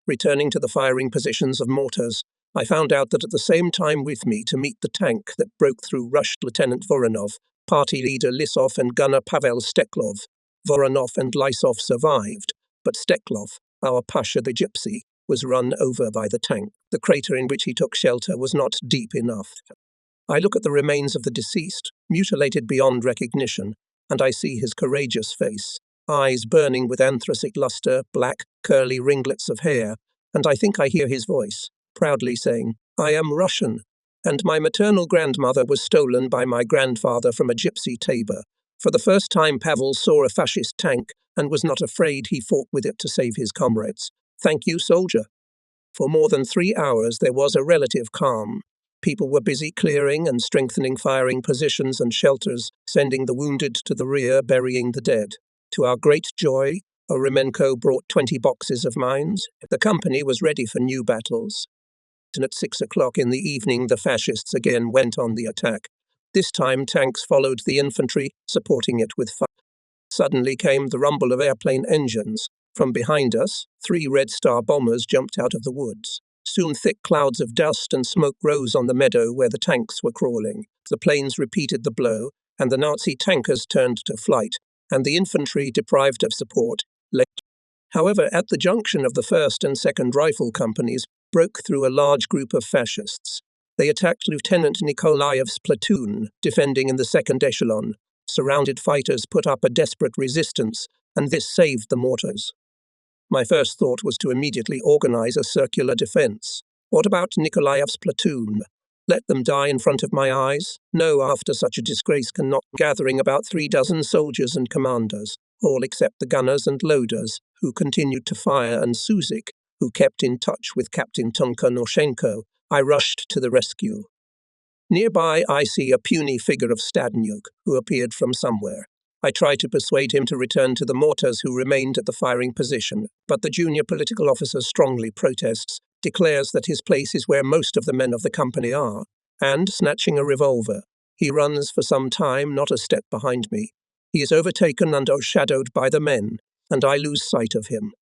Returning to the firing positions of mortars, I found out that at the same time with me to meet the tank that broke through rushed Lieutenant Voronov, party leader Lisov and gunner Pavel Steklov. Voronov and Lysov survived, but Steklov, our Pasha the Gypsy, was run over by the tank. The crater in which he took shelter was not deep enough. I look at the remains of the deceased, mutilated beyond recognition, and I see his courageous face, eyes burning with anthracite luster, black, curly ringlets of hair, and I think I hear his voice, proudly saying, "I am Russian, and my maternal grandmother was stolen by my grandfather from a gypsy tabor. For the first time Pavel saw a fascist tank and was not afraid. He fought with it to save his comrades. Thank you, soldier." For more than 3 hours there was a relative calm. People were busy clearing and strengthening firing positions and shelters, sending the wounded to the rear, burying the dead. To our great joy, Oremenko brought 20 boxes of mines. The company was ready for new battles. And at 6 o'clock in the evening, the fascists again went on the attack. This time tanks followed the infantry, supporting it with fire. Suddenly came the rumble of airplane engines. From behind us, 3 Red Star bombers jumped out of the woods. Soon thick clouds of dust and smoke rose on the meadow where the tanks were crawling. The planes repeated the blow, and the Nazi tankers turned to flight, and the infantry, deprived of support, left. However, at the junction of the 1st and 2nd Rifle Companies, broke through a large group of fascists. They attacked Lieutenant Nikolaev's platoon, defending in the 2nd echelon. Surrounded fighters put up a desperate resistance, and this saved the mortars. My first thought was to immediately organize a circular defense. What about Nikolaev's platoon? Let them die in front of my eyes? No, after such a disgrace cannot. Gathering about 36 soldiers and commanders, all except the gunners and loaders, who continued to fire, and Suzik, who kept in touch with Captain Tonko-Noshenko, I rushed to the rescue. Nearby, I see a puny figure of Stadnyuk, who appeared from somewhere. I try to persuade him to return to the mortars who remained at the firing position, but the junior political officer strongly protests, declares that his place is where most of the men of the company are, and, snatching a revolver, he runs for some time, not a step behind me. He is overtaken and overshadowed by the men, and I lose sight of him.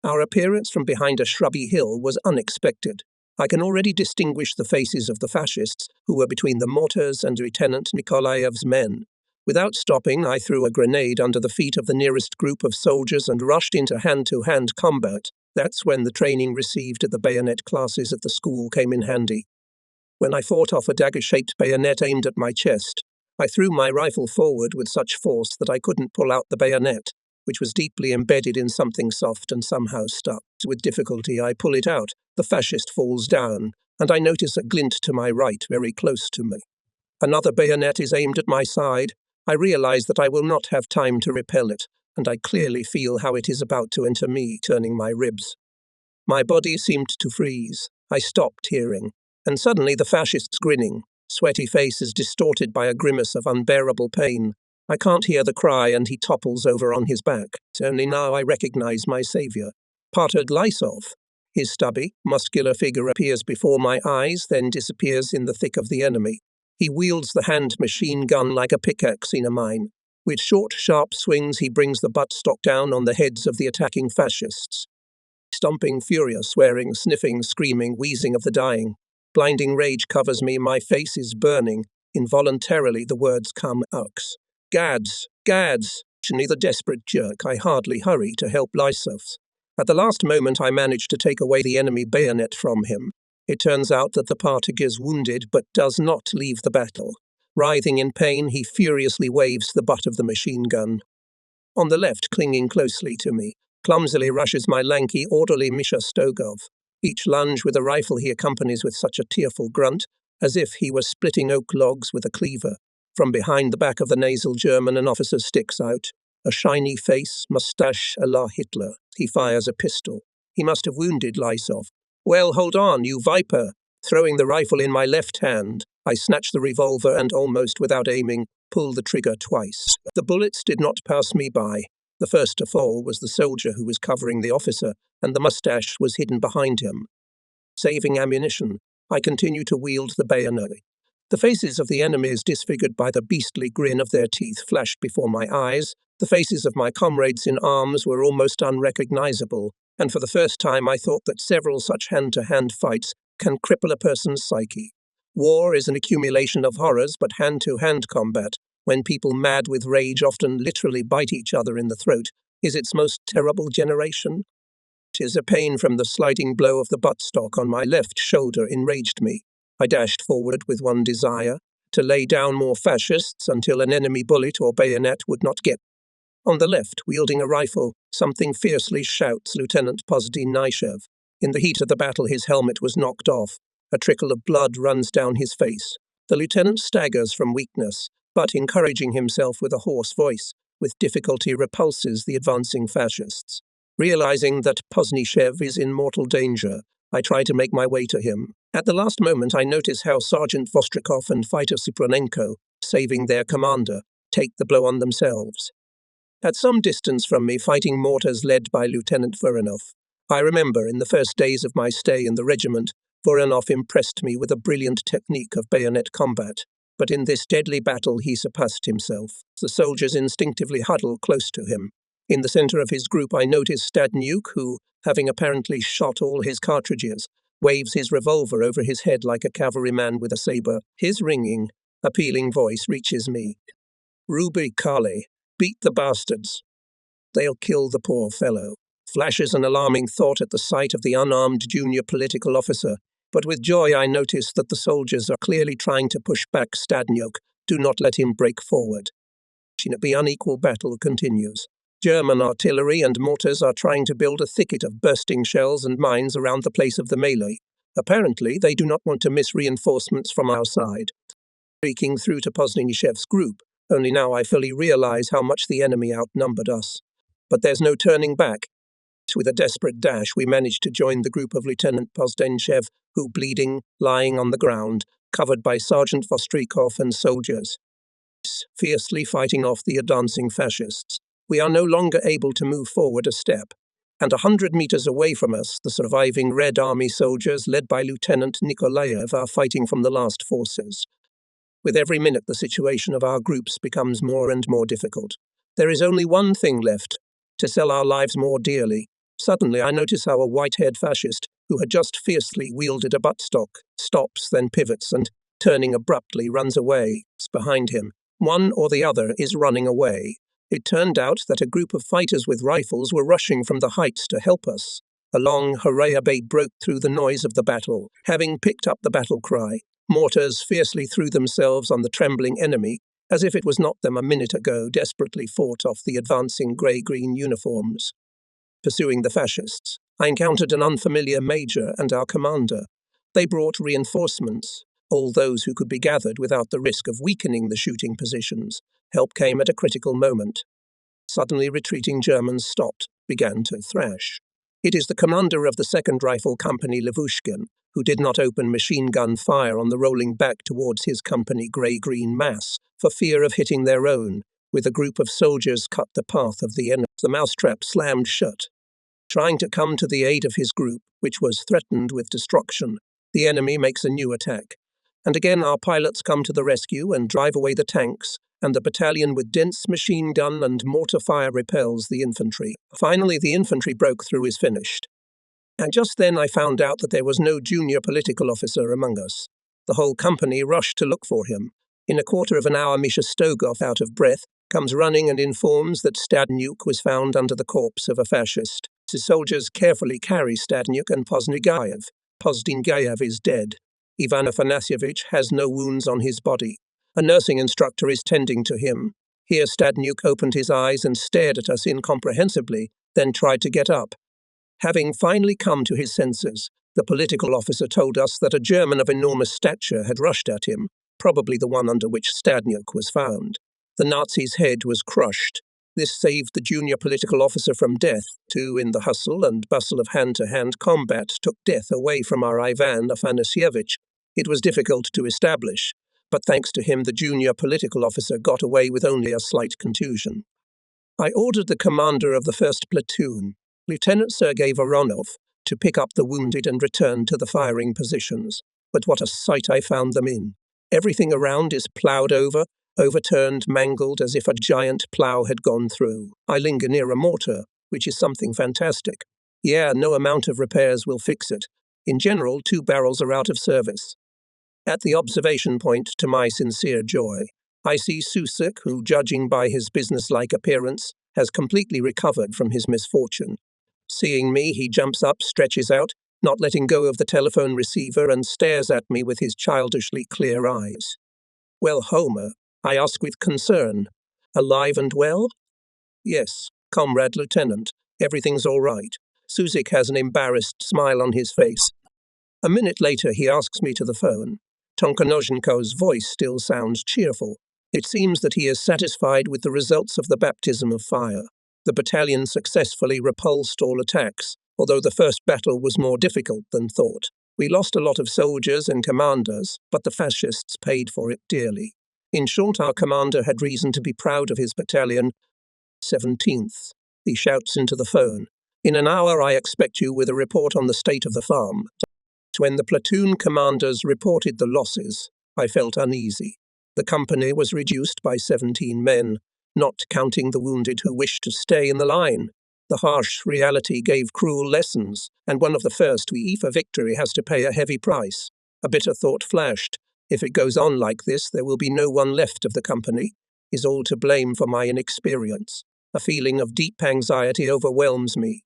Our appearance from behind a shrubby hill was unexpected. I can already distinguish the faces of the fascists who were between the mortars and Lieutenant Nikolaev's men. Without stopping, I threw a grenade under the feet of the nearest group of soldiers and rushed into hand-to-hand combat. That's when the training received at the bayonet classes at the school came in handy. When I fought off a dagger-shaped bayonet aimed at my chest, I threw my rifle forward with such force that I couldn't pull out the bayonet, which was deeply embedded in something soft and somehow stuck. With difficulty, I pull it out. The fascist falls down, and I notice a glint to my right, very close to me. Another bayonet is aimed at my side. I realize that I will not have time to repel it, and I clearly feel how it is about to enter me, turning my ribs. My body seemed to freeze. I stopped hearing, and suddenly the fascist's grinning, sweaty face is distorted by a grimace of unbearable pain. I can't hear the cry, and he topples over on his back. Only now I recognize my savior, Pater Glysov. His stubby, muscular figure appears before my eyes, then disappears in the thick of the enemy. He wields the hand machine gun like a pickaxe in a mine. With short, sharp swings, he brings the buttstock down on the heads of the attacking fascists. Stomping, furious, swearing, sniffing, screaming, wheezing of the dying. Blinding rage covers me, my face is burning. Involuntarily the words come out. Gads, gads! The desperate jerk, I hardly hurry to help Lysov. At the last moment I manage to take away the enemy bayonet from him. It turns out that the Partag is wounded but does not leave the battle. Writhing in pain, he furiously waves the butt of the machine gun. On the left, clinging closely to me, clumsily rushes my lanky, orderly Misha Stogov. Each lunge with a rifle he accompanies with such a tearful grunt, as if he were splitting oak logs with a cleaver. From behind the back of the nasal German, an officer sticks out. A shiny face, moustache a la Hitler. He fires a pistol. He must have wounded Lysov. Well, hold on, you viper! Throwing the rifle in my left hand, I snatch the revolver and, almost without aiming, pull the trigger twice. The bullets did not pass me by. The first to fall was the soldier who was covering the officer, and the mustache was hidden behind him. Saving ammunition, I continue to wield the bayonet. The faces of the enemies, disfigured by the beastly grin of their teeth, flashed before my eyes. The faces of my comrades in arms were almost unrecognizable, and for the first time I thought that several such hand-to-hand fights can cripple a person's psyche. War is an accumulation of horrors, but hand-to-hand combat, when people mad with rage often literally bite each other in the throat, is its most terrible generation. 'Tis a pain from the sliding blow of the buttstock on my left shoulder enraged me. I dashed forward with one desire, to lay down more fascists until an enemy bullet or bayonet would not get. On the left, wielding a rifle, something fiercely shouts Lieutenant Pozdy-Naishev. In the heat of the battle, his helmet was knocked off. A trickle of blood runs down his face. The lieutenant staggers from weakness, but encouraging himself with a hoarse voice, with difficulty repulses the advancing fascists. Realizing that Pozdynaishev is in mortal danger, I try to make my way to him. At the last moment, I notice how Sergeant Vostrikov and Fighter Supranenko, saving their commander, take the blow on themselves. At some distance from me, fighting mortars led by Lieutenant Voronov. I remember, in the first days of my stay in the regiment, Voronov impressed me with a brilliant technique of bayonet combat. but in this deadly battle he surpassed himself. The soldiers instinctively huddle close to him. In the center of his group I notice Stadnyuk, who, having apparently shot all his cartridges, waves his revolver over his head like a cavalryman with a saber. His ringing, appealing voice reaches me. "Ruby Kale, beat the bastards. They'll kill the poor fellow." Flashes an alarming thought at the sight of the unarmed junior political officer, but with joy I notice that the soldiers are clearly trying to push back Stadnyuk. Do not let him break forward. The unequal battle continues. German artillery and mortars are trying to build a thicket of bursting shells and mines around the place of the melee. Apparently, they do not want to miss reinforcements from our side. Streaking through to Poznyshev's group, only now I fully realize how much the enemy outnumbered us. But there's no turning back. With a desperate dash, we managed to join the group of Lieutenant Poznychev, who, bleeding, lying on the ground, covered by Sergeant Vostrikov and soldiers, fiercely fighting off the advancing fascists. We are no longer able to move forward a step, and 100 meters away from us, the surviving Red Army soldiers, led by Lieutenant Nikolaev, are fighting from the last forces. With every minute, the situation of our groups becomes more and more difficult. There is only one thing left: to sell our lives more dearly. Suddenly, I notice how a white-haired fascist, who had just fiercely wielded a buttstock, stops, then pivots, and, turning abruptly, runs away. Behind him, one or the other is running away. It turned out that a group of fighters with rifles were rushing from the heights to help us. A long hooray broke through the noise of the battle. Having picked up the battle cry, mortars fiercely threw themselves on the trembling enemy, as if it was not them a minute ago desperately fought off the advancing grey-green uniforms. Pursuing the fascists, I encountered an unfamiliar major and our commander. They brought reinforcements, all those who could be gathered without the risk of weakening the shooting positions. Help came at a critical moment. Suddenly retreating Germans stopped, began to thrash. It is the commander of the 2nd Rifle Company, Levushkin, who did not open machine gun fire on the rolling back towards his company grey-green mass, for fear of hitting their own. With a group of soldiers cut the path of the enemy. The mousetrap slammed shut. Trying to come to the aid of his group, which was threatened with destruction, the enemy makes a new attack. And again our pilots come to the rescue and drive away the tanks, and the battalion with dense machine gun and mortar fire repels the infantry. Finally, the infantry broke through is finished. And just then I found out that there was no junior political officer among us. The whole company rushed to look for him. In a quarter of an hour, Misha Stogov, out of breath, comes running and informs that Stadnyuk was found under the corpse of a fascist. The soldiers carefully carry Stadnyuk and Poznygayev. Poznygayev is dead. Ivan Afanasyevich has no wounds on his body. A nursing instructor is tending to him. Here Stadnyuk opened his eyes and stared at us incomprehensibly, then tried to get up. Having finally come to his senses, the political officer told us that a German of enormous stature had rushed at him, probably the one under which Stadnyuk was found. The Nazi's head was crushed. This saved the junior political officer from death, who, in the hustle and bustle of hand-to-hand combat, took death away from our Ivan Afanasyevich. It was difficult to establish, but thanks to him the junior political officer got away with only a slight contusion. I ordered the commander of the 1st platoon, Lieutenant Sergei Voronov, to pick up the wounded and return to the firing positions. But what a sight I found them in. Everything around is ploughed over, overturned, mangled, as if a giant plough had gone through. I linger near a mortar, which is something fantastic. Yeah, no amount of repairs will fix it. In general, 2 barrels are out of service. At the observation point, to my sincere joy, I see Susek, who, judging by his businesslike appearance, has completely recovered from his misfortune. Seeing me, he jumps up, stretches out, not letting go of the telephone receiver, and stares at me with his childishly clear eyes. "Well, Homer," I ask with concern, "alive and well?" "Yes, Comrade Lieutenant, everything's all right." Susek has an embarrassed smile on his face. A minute later, he asks me to the phone. Tonkonozhenko's voice still sounds cheerful. It seems that he is satisfied with the results of the baptism of fire. The battalion successfully repulsed all attacks, although the first battle was more difficult than thought. We lost a lot of soldiers and commanders, but the fascists paid for it dearly. In short, our commander had reason to be proud of his battalion. 17th. He shouts into the phone. "In an hour I expect you with a report on the state of the farm." When the platoon commanders reported the losses, I felt uneasy. The company was reduced by 17 men, not counting the wounded who wished to stay in the line. The harsh reality gave cruel lessons, and one of the first we for victory has to pay a heavy price. A bitter thought flashed. If it goes on like this, there will be no one left of the company. Is all to blame for my inexperience. A feeling of deep anxiety overwhelms me.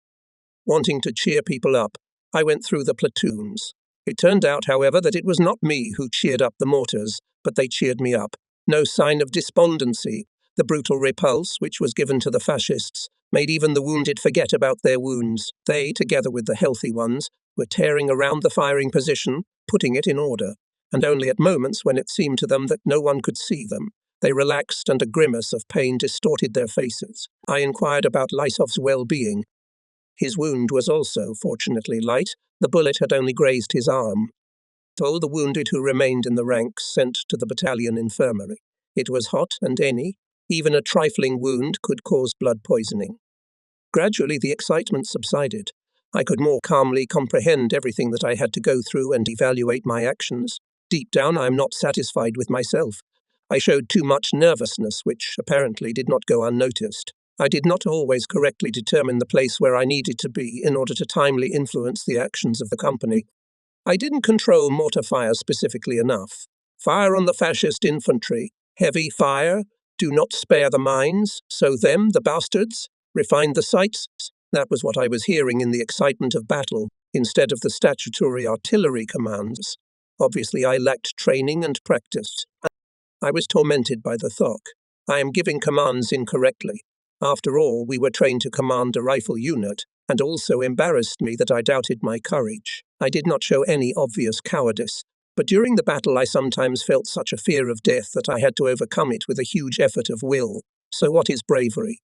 Wanting to cheer people up, I went through the platoons. It turned out, however, that it was not me who cheered up the mortars, but they cheered me up. No sign of despondency. The brutal repulse which was given to the fascists made even the wounded forget about their wounds. They, together with the healthy ones, were tearing around the firing position, putting it in order, and only at moments when it seemed to them that no one could see them, they relaxed and a grimace of pain distorted their faces. I inquired about Lysov's well-being. His wound was also, fortunately, light. The bullet had only grazed his arm. All the wounded who remained in the ranks sent to the battalion infirmary. It was hot, and even a trifling wound could cause blood poisoning. Gradually the excitement subsided. I could more calmly comprehend everything that I had to go through and evaluate my actions. Deep down, I am not satisfied with myself. I showed too much nervousness, which apparently did not go unnoticed. I did not always correctly determine the place where I needed to be in order to timely influence the actions of the company. I didn't control mortar fire specifically enough. Fire on the fascist infantry. Heavy fire. Do not spare the mines. So them, the bastards, refined the sights. That was what I was hearing in the excitement of battle, instead of the statutory artillery commands. Obviously, I lacked training and practice. I was tormented by the thought. I am giving commands incorrectly. After all, we were trained to command a rifle unit, and also embarrassed me that I doubted my courage. I did not show any obvious cowardice, but during the battle I sometimes felt such a fear of death that I had to overcome it with a huge effort of will. So what is bravery?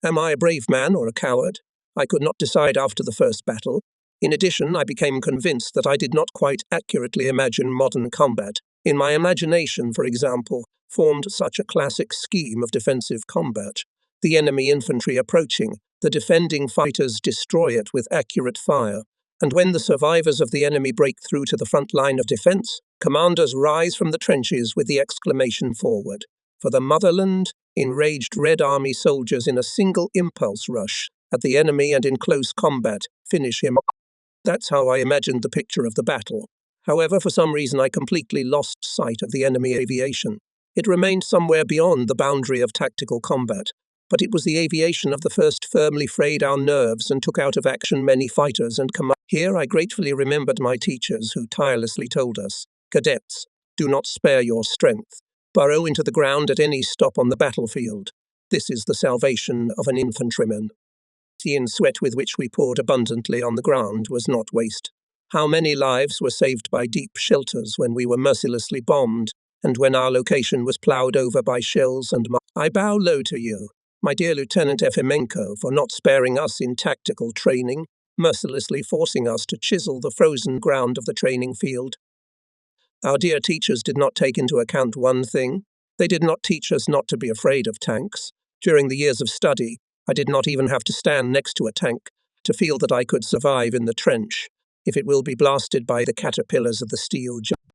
Am I a brave man or a coward? I could not decide after the first battle. In addition, I became convinced that I did not quite accurately imagine modern combat. In my imagination, for example, formed such a classic scheme of defensive combat. The enemy infantry approaching, the defending fighters destroy it with accurate fire, and when the survivors of the enemy break through to the front line of defense, commanders rise from the trenches with the exclamation "Forward!" For the motherland, enraged Red Army soldiers in a single impulse rush at the enemy and in close combat finish him. That's how I imagined the picture of the battle. However, for some reason I completely lost sight of the enemy aviation. It remained somewhere beyond the boundary of tactical combat, but it was the aviation of the first firmly frayed our nerves and took out of action many fighters and commanders. Here I gratefully remembered my teachers who tirelessly told us, "Cadets, do not spare your strength. Burrow into the ground at any stop on the battlefield. This is the salvation of an infantryman." The sweat with which we poured abundantly on the ground was not waste. How many lives were saved by deep shelters when we were mercilessly bombed, and when our location was ploughed over by shells and mines. I bow low to you, my dear Lieutenant Efemenko, for not sparing us in tactical training, mercilessly forcing us to chisel the frozen ground of the training field. Our dear teachers did not take into account one thing. They did not teach us not to be afraid of tanks. During the years of study, I did not even have to stand next to a tank to feel that I could survive in the trench if it will be blasted by the caterpillars of the steel giant.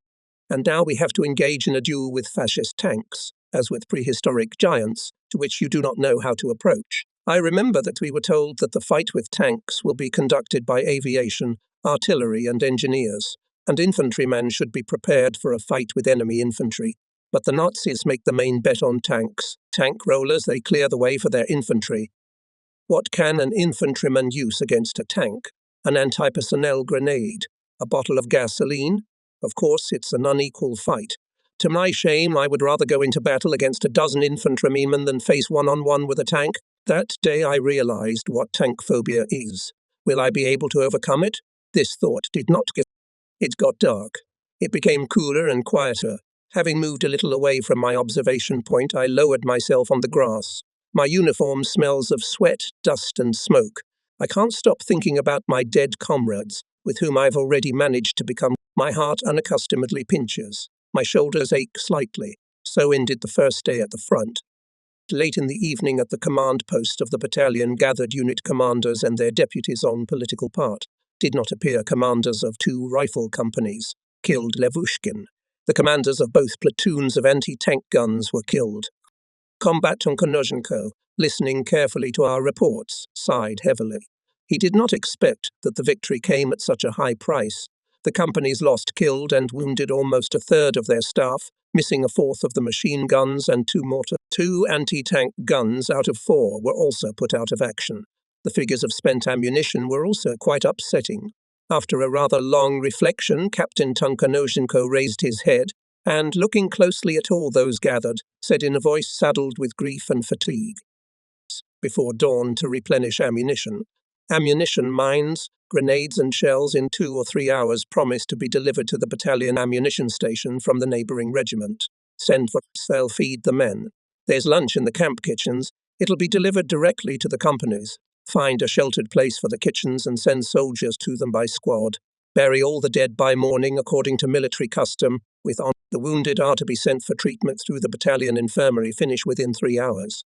And now we have to engage in a duel with fascist tanks, as with prehistoric giants, to which you do not know how to approach. I remember that we were told that the fight with tanks will be conducted by aviation, artillery, and engineers, and infantrymen should be prepared for a fight with enemy infantry. But the Nazis make the main bet on tanks. Tank rollers, they clear the way for their infantry. What can an infantryman use against a tank? An anti-personnel grenade? A bottle of gasoline? Of course, it's an unequal fight. To my shame, I would rather go into battle against a dozen infantrymen than face one-on-one with a tank. That day I realized what tank phobia is. Will I be able to overcome it? This thought did not get... It got dark. It became cooler and quieter. Having moved a little away from my observation point, I lowered myself on the grass. My uniform smells of sweat, dust, and smoke. I can't stop thinking about my dead comrades, with whom I've already managed to become. My heart unaccustomedly pinches. My shoulders ache slightly. So ended the first day at the front. Late in the evening at the command post of the battalion gathered unit commanders and their deputies on political part. Did not appear commanders of 2 rifle companies. Killed Levushkin. The commanders of both platoons of anti-tank guns were killed. Combatant Konozhenko, listening carefully to our reports, sighed heavily. He did not expect that the victory came at such a high price. The companies lost killed and wounded almost a third of their staff, missing a fourth of the machine guns and two mortar. 2 anti-tank guns out of 4 were also put out of action. The figures of spent ammunition were also quite upsetting. After a rather long reflection, Captain Konozhenko raised his head and, looking closely at all those gathered, said in a voice saddled with grief and fatigue, before dawn to replenish ammunition. Ammunition mines, grenades and shells in 2 or 3 hours promised to be delivered to the battalion ammunition station from the neighbouring regiment. Send for they'll feed the men. There's lunch in the camp kitchens. It'll be delivered directly to the companies. Find a sheltered place for the kitchens and send soldiers to them by squad. Bury all the dead by morning according to military custom. With honor, the wounded are to be sent for treatment through the battalion infirmary. Finish within 3 hours.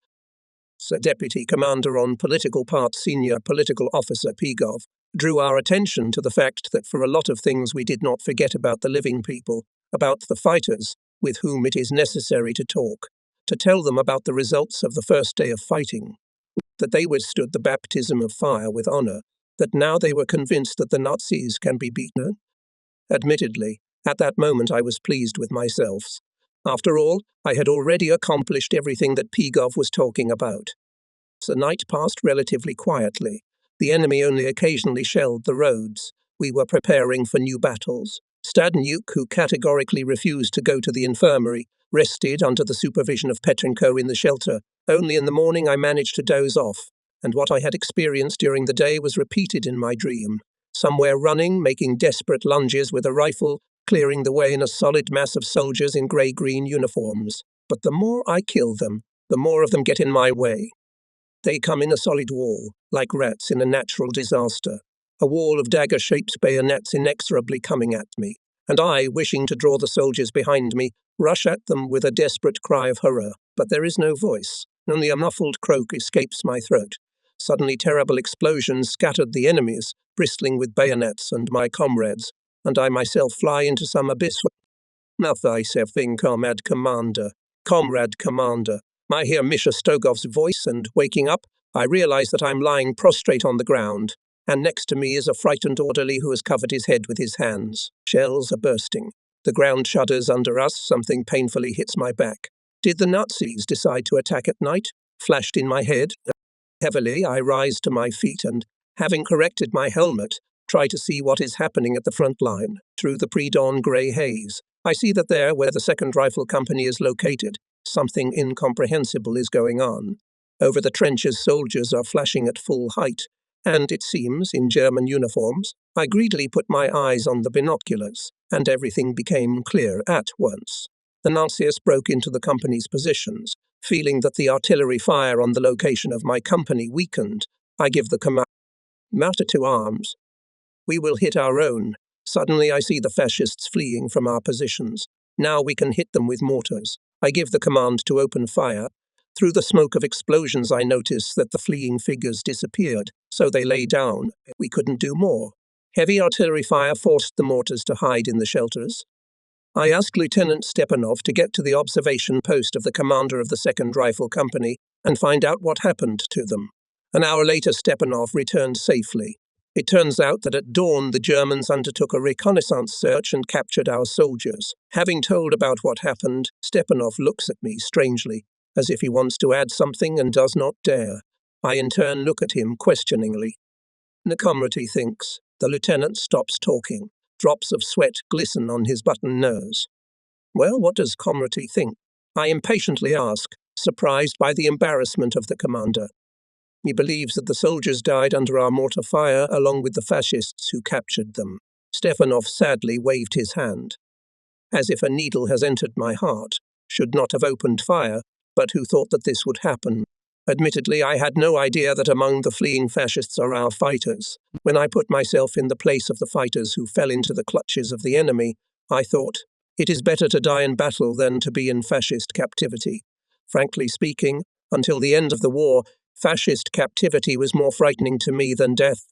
So Deputy Commander on Political Part Senior Political Officer Pigov drew our attention to the fact that for a lot of things we did not forget about the living people, about the fighters with whom it is necessary to talk, to tell them about the results of the first day of fighting, that they withstood the baptism of fire with honor, that now they were convinced that the Nazis can be beaten. Admittedly, at that moment I was pleased with myself. After all, I had already accomplished everything that Pigov was talking about. The night passed relatively quietly. The enemy only occasionally shelled the roads. We were preparing for new battles. Stadnyuk, who categorically refused to go to the infirmary, rested under the supervision of Petrenko in the shelter. Only in the morning I managed to doze off, and what I had experienced during the day was repeated in my dream. Somewhere running, making desperate lunges with a rifle, clearing the way in a solid mass of soldiers in grey-green uniforms. But the more I kill them, the more of them get in my way. They come in a solid wall, like rats in a natural disaster. A wall of dagger-shaped bayonets inexorably coming at me, and I, wishing to draw the soldiers behind me, rush at them with a desperate cry of horror. But there is no voice. Only a muffled croak escapes my throat. Suddenly terrible explosions scattered the enemies, bristling with bayonets, and my comrades, and I myself fly into some abyss. Not thyself thing, comrade commander. I hear Misha Stogov's voice, and waking up, I realize that I'm lying prostrate on the ground, and next to me is a frightened orderly who has covered his head with his hands. Shells are bursting. The ground shudders under us. Something painfully hits my back. Did the Nazis decide to attack at night? Flashed in my head. Heavily, I rise to my feet and, having corrected my helmet, try to see what is happening at the front line. Through the pre-dawn grey haze, I see that there, where the 2nd Rifle Company is located, something incomprehensible is going on. Over the trenches, soldiers are flashing at full height, and, it seems, in German uniforms. I greedily put my eyes on the binoculars, and everything became clear at once. The Nazis broke into the company's positions. Feeling that the artillery fire on the location of my company weakened, I give the command, "Matter to arms. We will hit our own." Suddenly I see the fascists fleeing from our positions. Now we can hit them with mortars. I give the command to open fire. Through the smoke of explosions I notice that the fleeing figures disappeared, so they lay down. We couldn't do more. Heavy artillery fire forced the mortars to hide in the shelters. I asked Lieutenant Stepanov to get to the observation post of the commander of the 2nd Rifle Company and find out what happened to them. An hour later, Stepanov returned safely. It turns out that at dawn the Germans undertook a reconnaissance search and captured our soldiers. Having told about what happened, Stepanov looks at me strangely, as if he wants to add something and does not dare. I in turn look at him questioningly. The comrade thinks. The lieutenant stops talking. Drops of sweat glisten on his button nose. Well, what does comrade think? I impatiently ask, surprised by the embarrassment of the commander. He believes that the soldiers died under our mortar fire along with the fascists who captured them. Stepanov sadly waved his hand. As if a needle has entered my heart. Should not have opened fire, but who thought that this would happen? Admittedly, I had no idea that among the fleeing fascists are our fighters. When I put myself in the place of the fighters who fell into the clutches of the enemy, I thought, it is better to die in battle than to be in fascist captivity. Frankly speaking, until the end of the war, fascist captivity was more frightening to me than death.